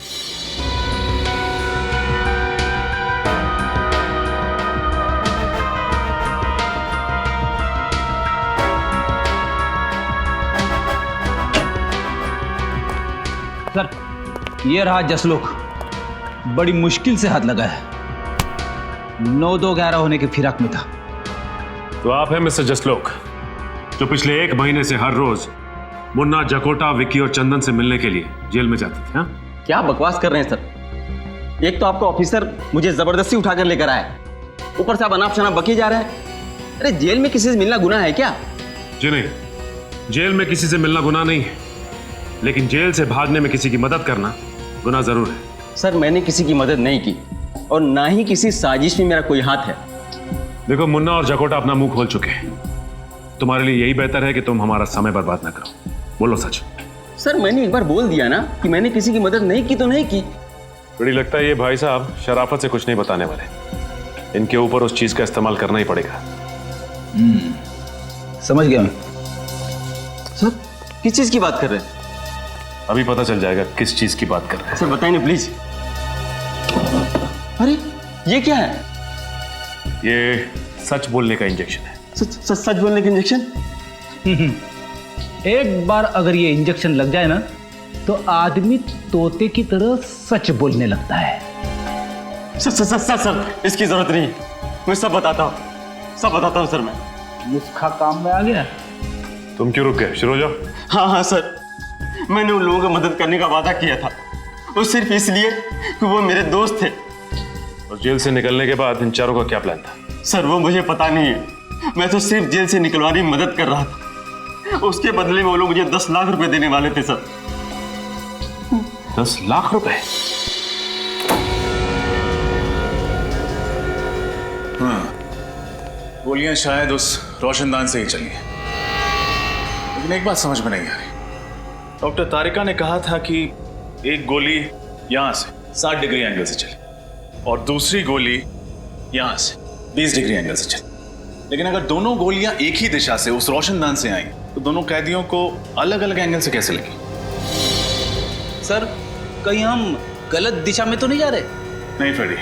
सर, ये रहा जसलोक। बड़ी मुश्किल से हाथ लगा है। 9-2-11 होने के फिराक में था। तो आप हैं मिस्टर जसलोक, जो पिछले 1 महीने से हर रोज मुन्ना, जकोटा, विक्की और चंदन से मिलने के लिए जेल में जाते थे? हाँ? क्या बकवास कर रहे हैं सर? एक तो आपका ऑफिसर मुझे जबरदस्ती उठाकर लेकर आया, ऊपर से आप अनाप शनाप बके जा रहे हैं। अरे जेल में किसी से मिलना गुनाह है क्या? जी नहीं, जेल में किसी से मिलना गुनाह नहीं है, लेकिन जेल से भागने में किसी की मदद करना गुनाह जरूर है। सर, मैंने किसी की मदद नहीं की और ना ही किसी साजिश में मेरा कोई हाथ है। देखो, मुन्ना और जकोटा अपना मुंह खोल चुके हैं। तुम्हारे लिए यही बेहतर है कि तुम हमारा समय बर्बाद ना करो। बोलो सच। सर, मैंने एक बार बोल दिया ना कि मैंने किसी की मदद नहीं की तो नहीं की। बड़ी लगता है ये भाई साहब शराफत से कुछ नहीं बताने वाले। इनके ऊपर उस चीज का इस्तेमाल करना ही पड़ेगा। समझ गया मैं। सर किस चीज की बात कर रहे हैं? अभी पता चल जाएगा किस चीज की बात कर रहे हैं। सर बताइए ना प्लीज। अरे ये क्या है? ये सच बोलने का इंजेक्शन है। सच बोलने का इंजेक्शन? एक बार अगर ये इंजेक्शन लग जाए ना तो आदमी तोते की तरह सच बोलने लगता है। सर इसकी जरूरत नहीं, मैं सब बताता हूँ सर। मैं नुस्खा काम में आ गया। तुम क्यों रुक गए? शुरू हो जाओ। हाँ सर, मैंने उन लोगों को मदद करने का वादा किया था, वो सिर्फ इसलिए कि वो मेरे दोस्त थे। और जेल से निकलने के बाद इन चारों का क्या प्लान था? सर वो मुझे पता नहीं है, मैं तो सिर्फ जेल से निकलवाने में मदद कर रहा था। उसके बदले में वो लोग मुझे 10 लाख रुपए देने वाले थे सर। 10 लाख रुपए? हाँ, गोलियां शायद उस रोशनदान से ही चली हैं। लेकिन एक बात समझ में नहीं आ रही। डॉक्टर तारिका ने कहा था कि एक गोली यहां से 60 डिग्री एंगल से चली और दूसरी गोली यहां से 20 डिग्री एंगल से चली। लेकिन अगर दोनों गोलियां एक ही दिशा से उस रोशनदान से आई तो दोनों कैदियों को अलग अलग एंगल से कैसे लगी? सर कहीं हम गलत दिशा में तो नहीं जा रहे? नहीं फ्रेडी,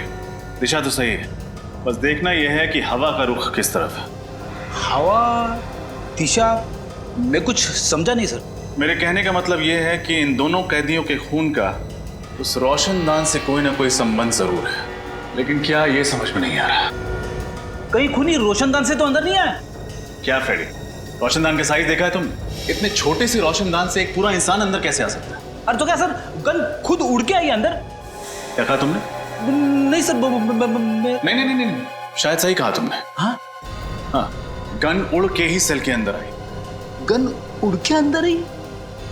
दिशा तो सही है, बस देखना यह है कि हवा का रुख किस तरफ है। हवा दिशा? मैं कुछ समझा नहीं सर। मेरे कहने का मतलब यह है कि इन दोनों कैदियों के खून का उस रोशनदान से कोई ना कोई संबंध जरूर है, लेकिन क्या ये समझ में नहीं आ रहा। कहीं खूनी रोशनदान से तो अंदर नहीं आया? क्या फ्रेडी, रोशनदान के साइज देखा है तुमने? इतने छोटे से रोशनदान से एक पूरा इंसान अंदर कैसे आ सकता है? अरे तो क्या सर गन खुद उड़ के आई अंदर? क्या कहा तुमने? नहीं सर नहीं, शायद सही कहा तुमने। हाँ, गन उड़ के ही सेल के अंदर आई। गन उड़ के अंदर आई?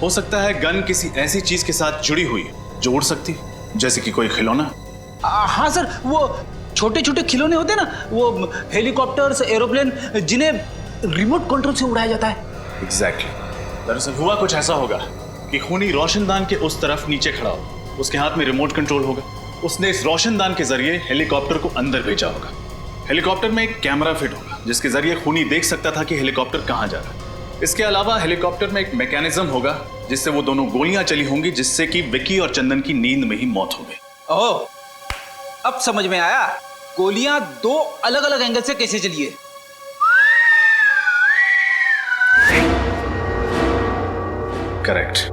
हो सकता है गन किसी ऐसी चीज के साथ जुड़ी हुई है जो उड़ सकती है, जैसे कि कोई खिलौना। हाँ सर, वो छोटे छोटे खिलौने होते हैं ना, वो हेलीकॉप्टर्स, एरोप्लेन, जिन्हें रिमोट कंट्रोल से उड़ाया जाता है। एग्जैक्टली। दरअसल हुआ कुछ ऐसा होगा कि खूनी रोशनदान के उस तरफ नीचे खड़ा होगा, उसके हाथ में रिमोट कंट्रोल होगा, उसने इस रोशनदान के जरिए हेलीकॉप्टर को अंदर भेजा होगा। हेलीकॉप्टर में एक कैमरा फिट होगा जिसके जरिए खूनी देख सकता था कि हेलीकॉप्टर कहाँ जा रहा है। इसके अलावा हेलीकॉप्टर में एक मैकेनिज्म होगा जिससे वो दोनों गोलियां चली होंगी, जिससे कि विकी और चंदन की नींद में ही मौत हो गई। ओह, अब समझ में आया गोलियां 2 अलग अलग एंगल से कैसे चली है। करेक्ट।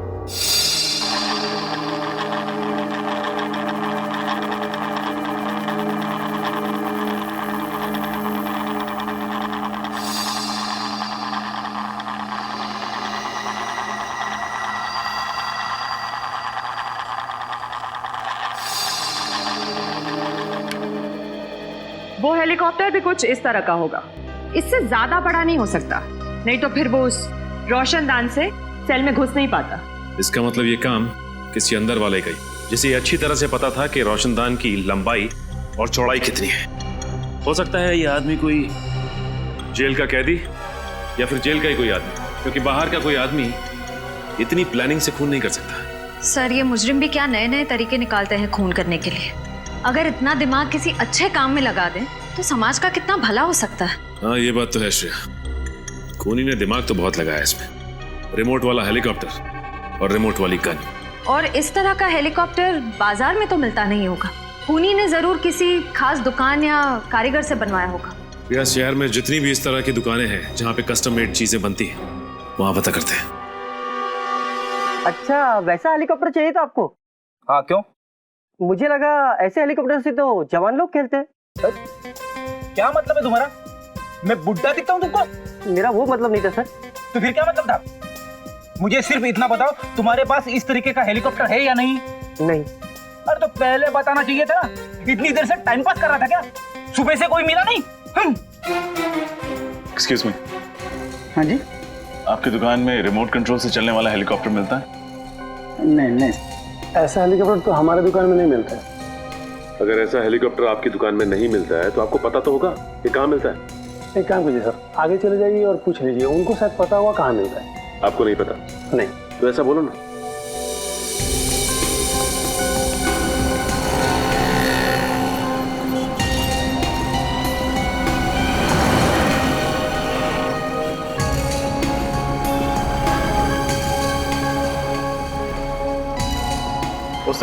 वो हेलीकॉप्टर भी कुछ इस तरह का होगा, इससे ज्यादा बड़ा नहीं हो सकता, नहीं तो फिर वो उस रोशनदान से सेल में घुस नहीं पाता। इसका मतलब ये काम किसी अंदर वाले का ही, जिसे ये अच्छी तरह से पता था कि रोशनदान की लंबाई और चौड़ाई कितनी है। हो सकता है ये आदमी कोई जेल का कैदी या फिर जेल का ही कोई आदमी, क्योंकि बाहर का कोई आदमी इतनी प्लानिंग से खून नहीं कर सकता। सर ये मुजरिम भी क्या नए नए तरीके निकालते हैं खून करने के लिए। अगर इतना दिमाग किसी अच्छे काम में लगा दें तो समाज का कितना भला हो सकता है। हाँ ये बात तो है श्रेया, खूनी ने दिमाग तो बहुत लगाया इसमें। रिमोट वाला हेलीकॉप्टर और रिमोट वाली गन। और इस तरह का हेलीकॉप्टर बाजार में तो मिलता नहीं होगा, खूनी ने जरूर किसी खास दुकान या कारीगर से बनवाया होगा। यह शहर में जितनी भी इस तरह की दुकानें हैं जहाँ पे कस्टम मेड चीजें बनती हैं, वहाँ पता करते हैं। अच्छा, वैसा हेलीकॉप्टर चाहिए था आपको? हाँ क्यों? मुझे लगा ऐसे हेलीकॉप्टर से तो जवान लोग खेलते हैं। क्या मतलब है तुम्हारा? मैं बुड्ढा दिखता हूँ तुमको? मेरा वो मतलब नहीं था सर। तो फिर क्या मतलब था? मुझे सिर्फ इतना बताओ, तुम्हारे पास इस तरीके का हेलीकॉप्टर है या नहीं? नहीं। अरे तो पहले बताना चाहिए था। इतनी देर से टाइम पास कर रहा था क्या? सुबह से कोई मिला नहीं? Excuse me. हाँ जी। आपकी दुकान में रिमोट कंट्रोल से चलने वाला हेलीकॉप्टर मिलता है? नहीं, ऐसा हेलीकॉप्टर तो हमारे दुकान में नहीं मिलता है। अगर ऐसा हेलीकॉप्टर आपकी दुकान में नहीं मिलता है तो आपको पता तो होगा ये कहाँ मिलता है। एक काम कीजिए सर, आगे चले जाइए और पूछ लीजिए, उनको शायद पता होगा कहाँ मिलता है। आपको नहीं पता? नहीं। तो ऐसा बोलो ना।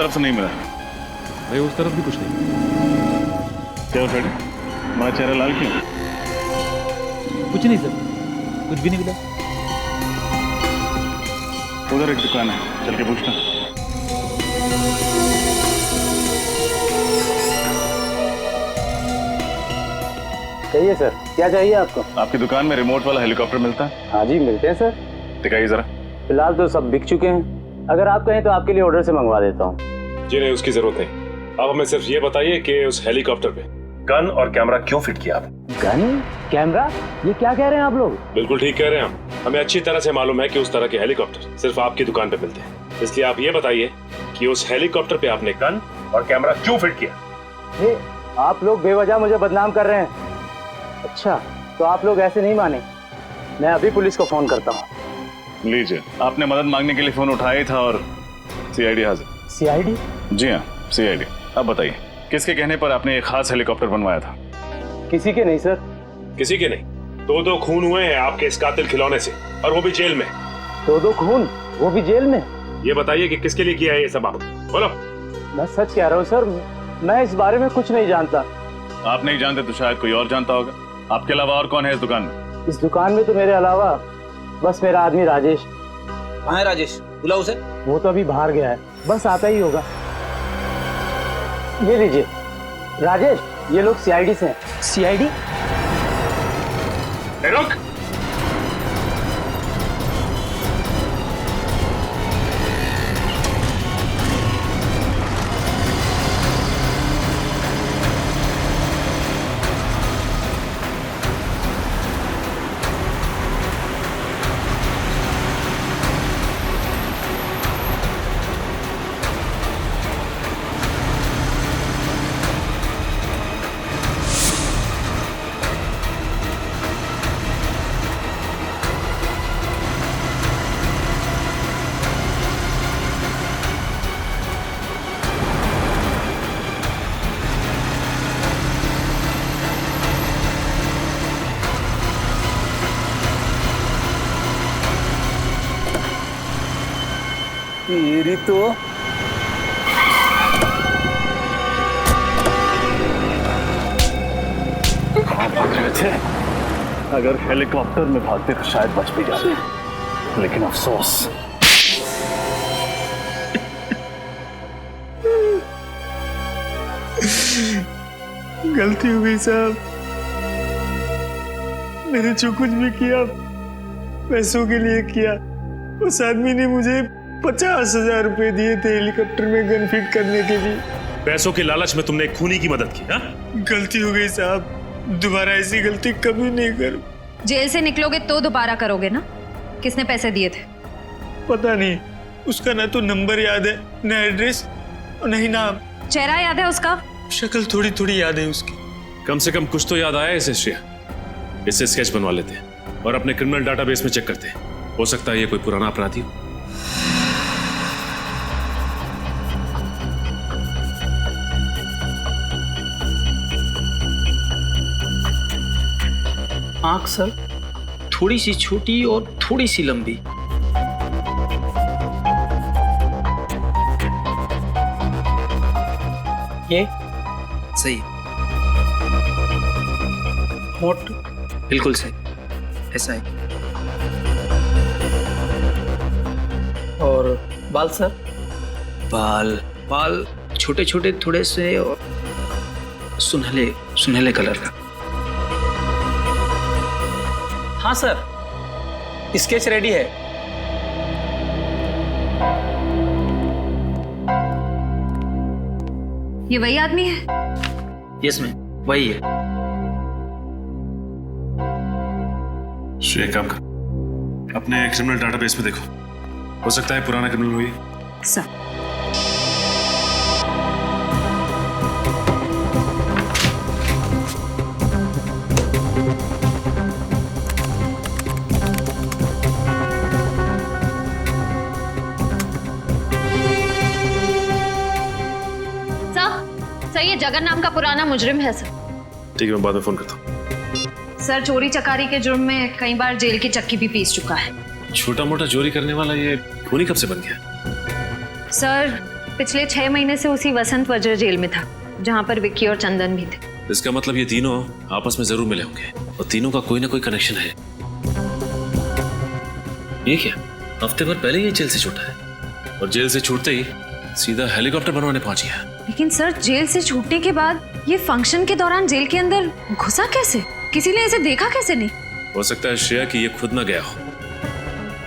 तरफ से नहीं मिला भाई, उस तरफ भी कुछ नहीं। क्या फ्रेडी, हमारा चेहरा लाल क्यों? कुछ नहीं सर, कुछ भी नहीं मिला। उधर एक दुकान है, चल के पूछना। कहिए सर, क्या चाहिए आपको? आपकी दुकान में रिमोट वाला हेलीकॉप्टर मिलता है? हाँ जी, मिलते हैं सर। दिखाइए जरा। फिलहाल तो सब बिक चुके हैं, अगर आप कहें तो आपके लिए ऑर्डर से मंगवा देता हूँ। जी नहीं, उसकी जरूरत नहीं। आप हमें सिर्फ ये बताइए कि उस हेलीकॉप्टर पे गन और कैमरा क्यों फिट किया आप? गन, कैमरा, ये क्या कह रहे हैं आप लोग? बिल्कुल ठीक कह रहे हैं हम। हमें अच्छी तरह से मालूम है कि उस तरह के हेलीकॉप्टर सिर्फ आपकी दुकान पे मिलते हैं, इसलिए आप ये बताइए कि उस हेलीकॉप्टर पे आपने गन और कैमरा क्यों फिट किया? आप लोग बेवजह मुझे बदनाम कर रहे हैं। अच्छा, तो आप लोग ऐसे नहीं माने, मैं अभी पुलिस को फोन करता हूँ। लीजिए, आपने मदद मांगने के लिए फोन उठाया ही था और सीआईडी हाजिर। सीआईडी? जी हाँ, सीआईडी। अब बताइए, किसके कहने पर आपने एक खास हेलीकॉप्टर बनवाया था? किसी के नहीं सर। किसी के नहीं? दो खून हुए हैं आपके इस कातिल खिलौने से, और वो भी जेल में। दो खून, वो भी जेल में? ये बताइए कि किसके लिए किया है ये सब आप, बोलो। मैं सच कह रहा हूँ सर, मैं इस बारे में कुछ नहीं जानता। आप नहीं जानते तो शायद कोई और जानता होगा। आपके अलावा और कौन है इस दुकान में? इस दुकान में तो मेरे अलावा बस मेरा आदमी राजेश। कहाँ है राजेश? बुलाओ उसे। वो तो अभी बाहर गया है, बस आता ही होगा। ये लीजिए राजेश, ये लोग सीआईडी से हैं। सीआईडी? रुक। तेरी तो कहाँ भाग रहे थे? अगर हेलीकॉप्टर में भागते तो शायद बच भी जाते, लेकिन अफसोस। गलती हो गई साहब, मैंने जो कुछ भी किया पैसों के लिए किया। उस आदमी ने मुझे 50,000 रुपए दिए थे हेलीकॉप्टर में गन फिट करने के लिए। पैसों के लालच में तुमने एक खूनी की मदद की? हाँ, गलती हो गई साहब, दोबारा ऐसी गलती कभी नहीं करूं। जेल से निकलोगे तो दोबारा करोगे ना? किसने पैसे दिए थे? पता नहीं, उसका ना तो नंबर याद है, ना एड्रेस और नहीं नाम। चेहरा याद है उसका? शक्ल थोड़ी थोड़ी याद है उसकी। कम से कम कुछ तो याद आया इसे श्रेया। इससे स्केच बनवा लेते हैं और अपने क्रिमिनल डाटाबेस में चेक करते हैं, हो सकता है ये कोई पुराना अपराधी हो। आंख सर थोड़ी सी छोटी और थोड़ी सी लंबी। ये सही। होठ बिल्कुल सही, ऐसा है। और बाल सर? बाल छोटे छोटे थोड़े से और सुनहले सुनहले कलर का। हाँ सर, स्केच रेडी है। ये वही आदमी है? यस मैम, वही है। श्रेया, काम कर, अपने क्रिमिनल डाटाबेस में देखो, हो सकता है पुराना क्रिमिनल हुई। सर ये जगन नाम का पुराना मुजरिम है सर। ठीक है, मैं बाद में फोन करता हूँ। सर चोरी चकारी के जुर्म में कई बार जेल की चक्की भी पीस चुका है। छोटा मोटा चोरी करने वाला ये खूनी कब से बन गया? सर पिछले 6 महीने से उसी वसंत वज्र जेल में था, जहाँ पर विक्की और चंदन भी थे। इसका मतलब ये तीनों आपस में जरूर मिले होंगे और तीनों का कोई ना कोई कनेक्शन है। ये क्या, हफ्ते भर पहले ये जेल से छूटा है और जेल से छूटते ही सीधा हेलीकॉप्टर बनवाने पहुंच गया। लेकिन सर, जेल से छूटने के बाद ये फंक्शन के दौरान जेल के अंदर घुसा कैसे? किसी ने इसे देखा कैसे नहीं? हो सकता है श्रेया कि ये खुद ना गया हो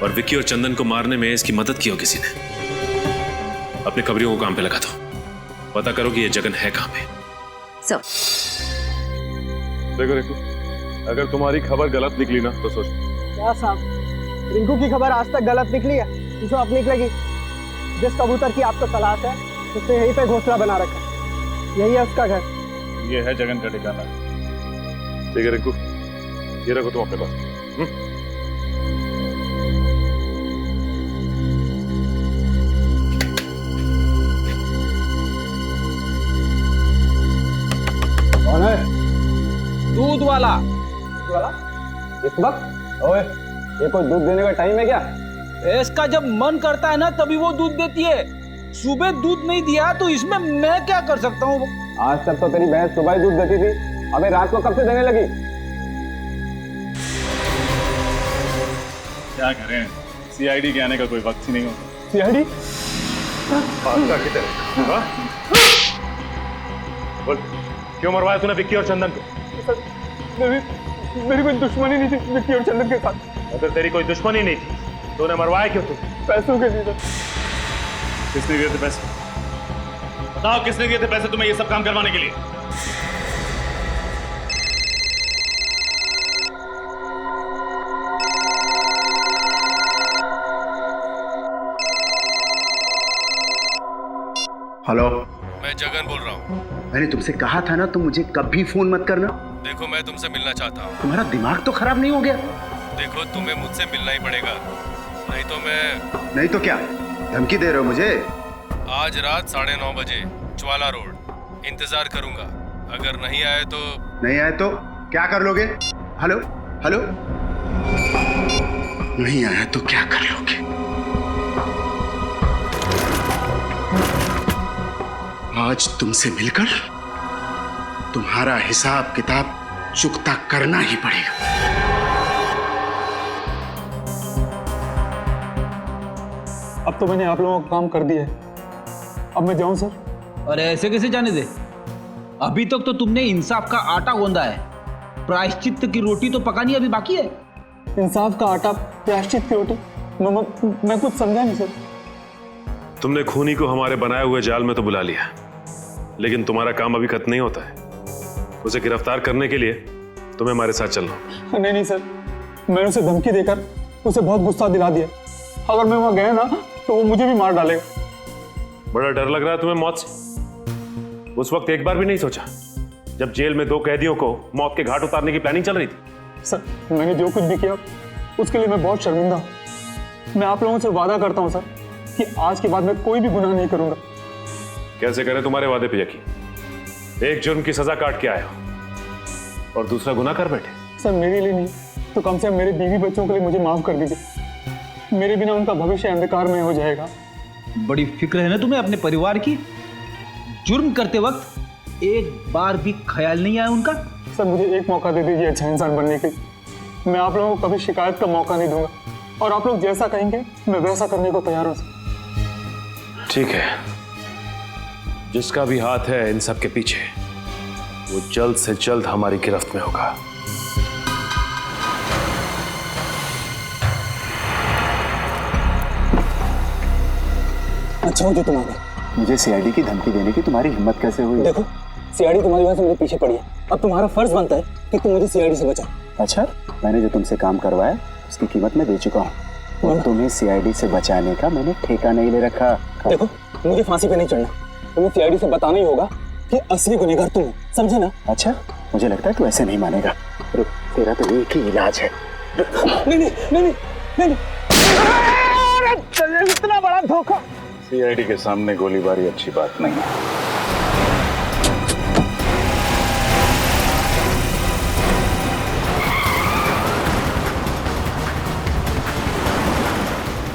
और विक्की और चंदन को मारने में इसकी मदद की हो किसी ने। अपने खबरियों को काम पे लगा दो, पता करो कि ये जगन है कहां पे। सर देखो रिंकू, अगर तुम्हारी खबर गलत निकली ना तो सोच। क्या साहब, रिंकू की खबर आज तक गलत निकली है? जो अब निकलेगी, जिस कबूतर की आपको तलाश है उसने यहीं पे घोंसला बना रखा, यही है उसका घर। ये है जगन का ठिकाना। ठीक है रिंकू, ये रखो तुम अपने पास। कौन है? दूध वाला। इस वक्त? ओए, ये कोई दूध देने का टाइम है क्या? इसका जब मन करता है ना तभी वो दूध देती है। सुबह दूध नहीं दिया तो इसमें मैं क्या कर सकता हूँ? आज तक तो तेरी भैंस सुबह ही दूध देती थी, अबे रात को कब से देने लगी? क्या करें, सीआईडी के आने का कोई वक्त ही नहीं होता। सीआईडी? बोल, क्यों मरवाया तूने विक्की और चंदन को? मेरी कोई दुश्मनी नहीं थी विक्की और चंदन के साथ। अगर तेरी कोई दुश्मनी नहीं थी तो उन्हें मरवाया क्यों तू? पैसों के लिए। किसने दिए थे पैसे? बताओ किसने दिए थे पैसे तुम्हें ये सब काम करवाने के लिए? हेलो, मैं जगन बोल रहा हूँ। मैंने तुमसे कहा था ना, तुम मुझे कभी फोन मत करना। देखो, मैं तुमसे मिलना चाहता हूँ। तुम्हारा दिमाग तो खराब नहीं हो गया? देखो, तुम्हें मुझसे मिलना ही पड़ेगा, नहीं तो मैं। नहीं तो क्या धमकी दे रहे हो मुझे? आज रात 9:30 बजे ज्वाला रोड इंतजार करूंगा। अगर नहीं आए तो? नहीं आए तो क्या कर लोगे? हेलो हेलो, नहीं आया तो क्या कर लोगे? आज तुमसे मिलकर तुम्हारा हिसाब किताब चुकता करना ही पड़ेगा। अब तो मैंने आप लोगों का काम कर दिया है, अब मैं जाऊं सर? अरे ऐसे कैसे जाने दे? अभी तक तो तुमने इंसाफ का आटा गूंदा है, प्रायश्चित की रोटी तो पकानी अभी बाकी है। इंसाफ का आटा, प्रायश्चित की रोटी? मैं कुछ समझा नहीं सर। तुमने खूनी को हमारे बनाए हुए जाल में तो बुला लिया, लेकिन तुम्हारा काम अभी खत्म नहीं होता है। उसे गिरफ्तार करने के लिए तुम्हें हमारे साथ चलना। नहीं सर, मैंने उसे धमकी देकर उसे बहुत गुस्सा दिला दिया। अगर मैं वहां गया ना तो वो मुझे भी मार डालेगा। बड़ा डर लग रहा है तुम्हें मौत से? उस वक्त एक बार भी नहीं सोचा जब जेल में 2 कैदियों को मौत के घाट उतारने की प्लानिंग चल रही थी? सर, मैंने जो कुछ भी किया उसके लिए मैं बहुत शर्मिंदा हूँ। मैं आप लोगों से वादा करता हूँ सर कि आज के बाद मैं कोई भी गुनाह नहीं करूंगा। कैसे करें तुम्हारे वादे पे यकीन? एक जुर्म की सजा काट के आया हो और दूसरा गुनाह कर बैठे। सर, मेरे लिए नहीं तो कम से कम मेरे बीवी बच्चों के लिए मुझे माफ कर दीजिए। मेरे बिना उनका भविष्य अंधकार में हो जाएगा। बड़ी फिक्र है ना तुम्हें अपने परिवार की? जुर्म करते वक्त एक बार भी ख्याल नहीं आया उनका? सर, मुझे एक मौका दे दीजिए अच्छा इंसान बनने के। मैं आप लोगों को कभी शिकायत का मौका नहीं दूंगा और आप लोग जैसा कहेंगे मैं वैसा करने को तैयार हूं। ठीक है, जिसका भी हाथ है इन सब के पीछे, वो जल्द से जल्द हमारी गिरफ्त में होगा। अच्छा हो जो तुम आ गए। मुझे सीआईडी की धमकी देने की तुम्हारी हिम्मत कैसे हुई? देखो, सीआईडी तुम्हारी वजह से मेरे पीछे पड़ी है। अब तुम्हारा फर्ज बनता है कि तुम मुझे सीआईडी से बचाओ। अच्छा, मैंने जो तुमसे काम करवाया उसकी कीमत मैं दे चुका हूँ और तुम्हें सीआईडी से बचाने का मैंने ठेका नहीं ले रखा। देखो, मुझे फांसी पे नहीं चढ़ना, तुम्हें सीआईडी से बताना ही होगा कि असली गुनहगार तुम हो, समझे ना? अच्छा, मुझे लगता है तू ऐसे नहीं मानेगा। रुक, तेरा तो एक ही इलाज है। नहीं। इतना बड़ा धोखा। सीआईडी के सामने गोलीबारी अच्छी बात नहीं है।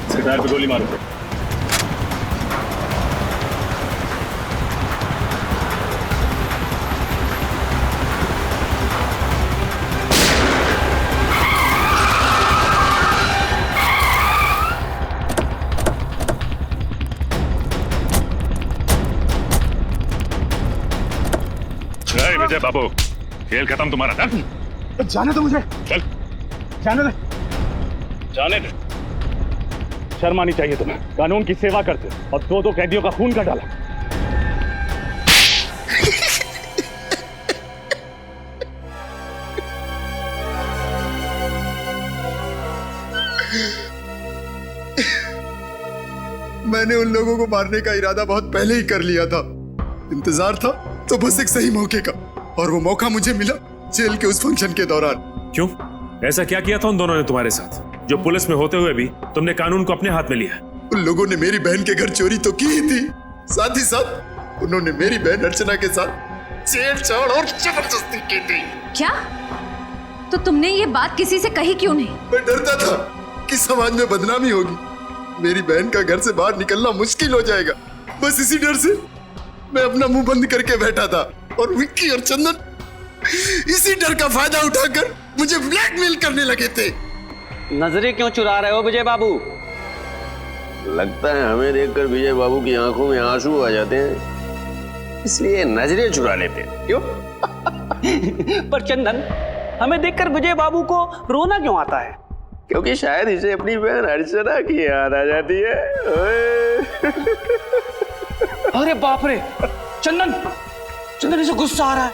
सरकार पे गोली मारो। साबो, खेल खत्म तुम्हारा। चल जाने दो मुझे, चल जाने दे। जाने दे। शर्म आनी चाहिए तुम्हें, कानून की सेवा करते और दो कैदियों का खून कर डाला। मैंने उन लोगों को मारने का इरादा बहुत पहले ही कर लिया था। इंतजार था तो बस एक सही मौके का, और वो मौका मुझे मिला जेल के उस फंक्शन के दौरान। क्यों? ऐसा क्या किया था उन दोनों ने तुम्हारे साथ, जो पुलिस में होते हुए भी तुमने कानून को अपने हाथ में लिया? उन लोगों ने मेरी बहन के घर चोरी तो की ही थी, साथ ही साथ उन्होंने मेरी बहन अर्चना के साथ छेड़छाड़ और जबरदस्ती की थी। क्या? तो तुमने ये बात किसी से कही क्यों नहीं? मैं डरता था कि समाज में बदनामी होगी, मेरी बहन का घर से बाहर निकलना मुश्किल हो जाएगा। बस इसी डर से मैं अपना मुंह बंद करके बैठा था, और विक्की और चंदन इसी डर का फायदा उठाकर मुझे ब्लैकमेल करने लगे थे। नजरें क्यों चुरा रहे हो विजय बाबू? लगता है हमें देखकर विजय बाबू की आंखों में आंसू आ जाते हैं, इसलिए नजरें चुरा लेते हैं। क्यों? पर चंदन, हमें देखकर विजय बाबू को रोना क्यों आता है? क्योंकि शायद इसे अपनी बहन अर्चना की याद आ जाती है। अरे बाप रे, चंदन, चंदन इसे गुस्सा आ रहा है,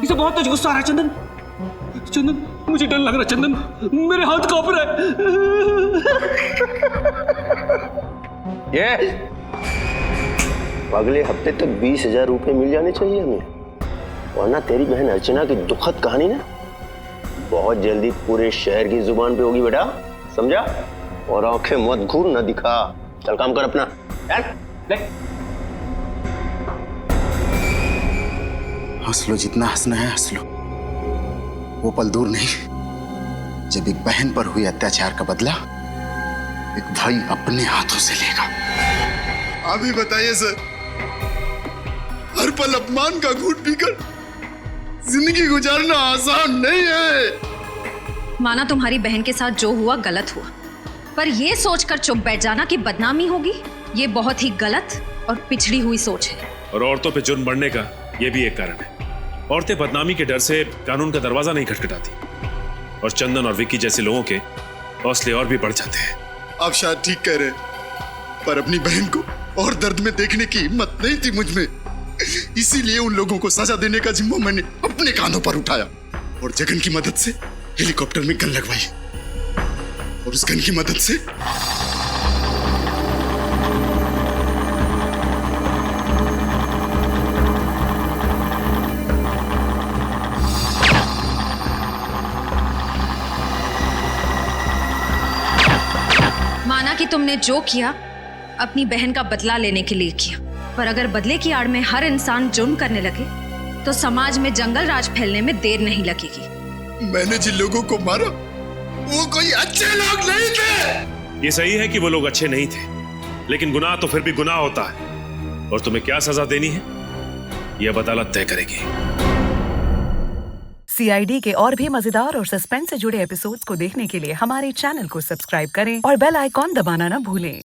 इसे बहुत तेज गुस्सा आ रहा है। चंदन, चंदन, मुझे डर लग रहा है। चंदन, मेरे हाथ कांप रहे हैं। अगले हफ्ते तक 20,000 रुपए मिल जाने चाहिए हमें, वरना तेरी बहन अर्चना की दुखद कहानी ना बहुत जल्दी पूरे शहर की जुबान पे होगी बेटा, समझा? और आंखें मत घूर, न दिखा। चल काम कर अपना। ले। हंस लो, जितना हंसना है हंस लो। वो पल दूर नहीं जब एक बहन पर हुए अत्याचार का बदला एक भाई अपने हाथों से लेगा। अभी बताइए सर, हर पल अपमान का घूंट पीकर जिंदगी गुजारना आसान नहीं है। माना तुम्हारी बहन के साथ जो हुआ गलत हुआ, पर ये सोचकर चुप बैठ जाना कि बदनामी होगी, ये बहुत ही गलत और पिछड़ी हुई सोच है। और औरतों पे जुर्म बढ़ने का ये भी एक कारण है। औरतें बदनामी के डर से कानून का दरवाजा नहीं खटखटाती, और चंदन और विक्की जैसे लोगों के हौसले और भी बढ़ जाते हैं। आप शायद ठीक कह रहे, पर अपनी बहन को और दर्द में देखने की हिम्मत नहीं थी मुझ में, इसीलिए उन लोगों को सजा देने का जिम्मा मैंने अपने कांधों पर उठाया, और जगन की मदद से हेलीकॉप्टर में गन लगवाई, और उस गन की मदद से माना कि तुमने जो किया अपनी बहन का बदला लेने के लिए किया, पर अगर बदले की आड़ में हर इंसान जुर्म करने लगे तो समाज में जंगल राज फैलने में देर नहीं लगेगी। मैंने जिन लोगों को मारा वो कोई अच्छे लोग नहीं थे। ये सही है कि वो लोग अच्छे नहीं थे, लेकिन गुनाह तो फिर भी गुनाह होता है, और तुम्हें क्या सजा देनी है यह अब अदालत तय करेगी। CID के और भी मजेदार और सस्पेंस से जुड़े एपिसोड्स को देखने के लिए हमारे चैनल को सब्सक्राइब करें और बेल आइकॉन दबाना ना भूलें।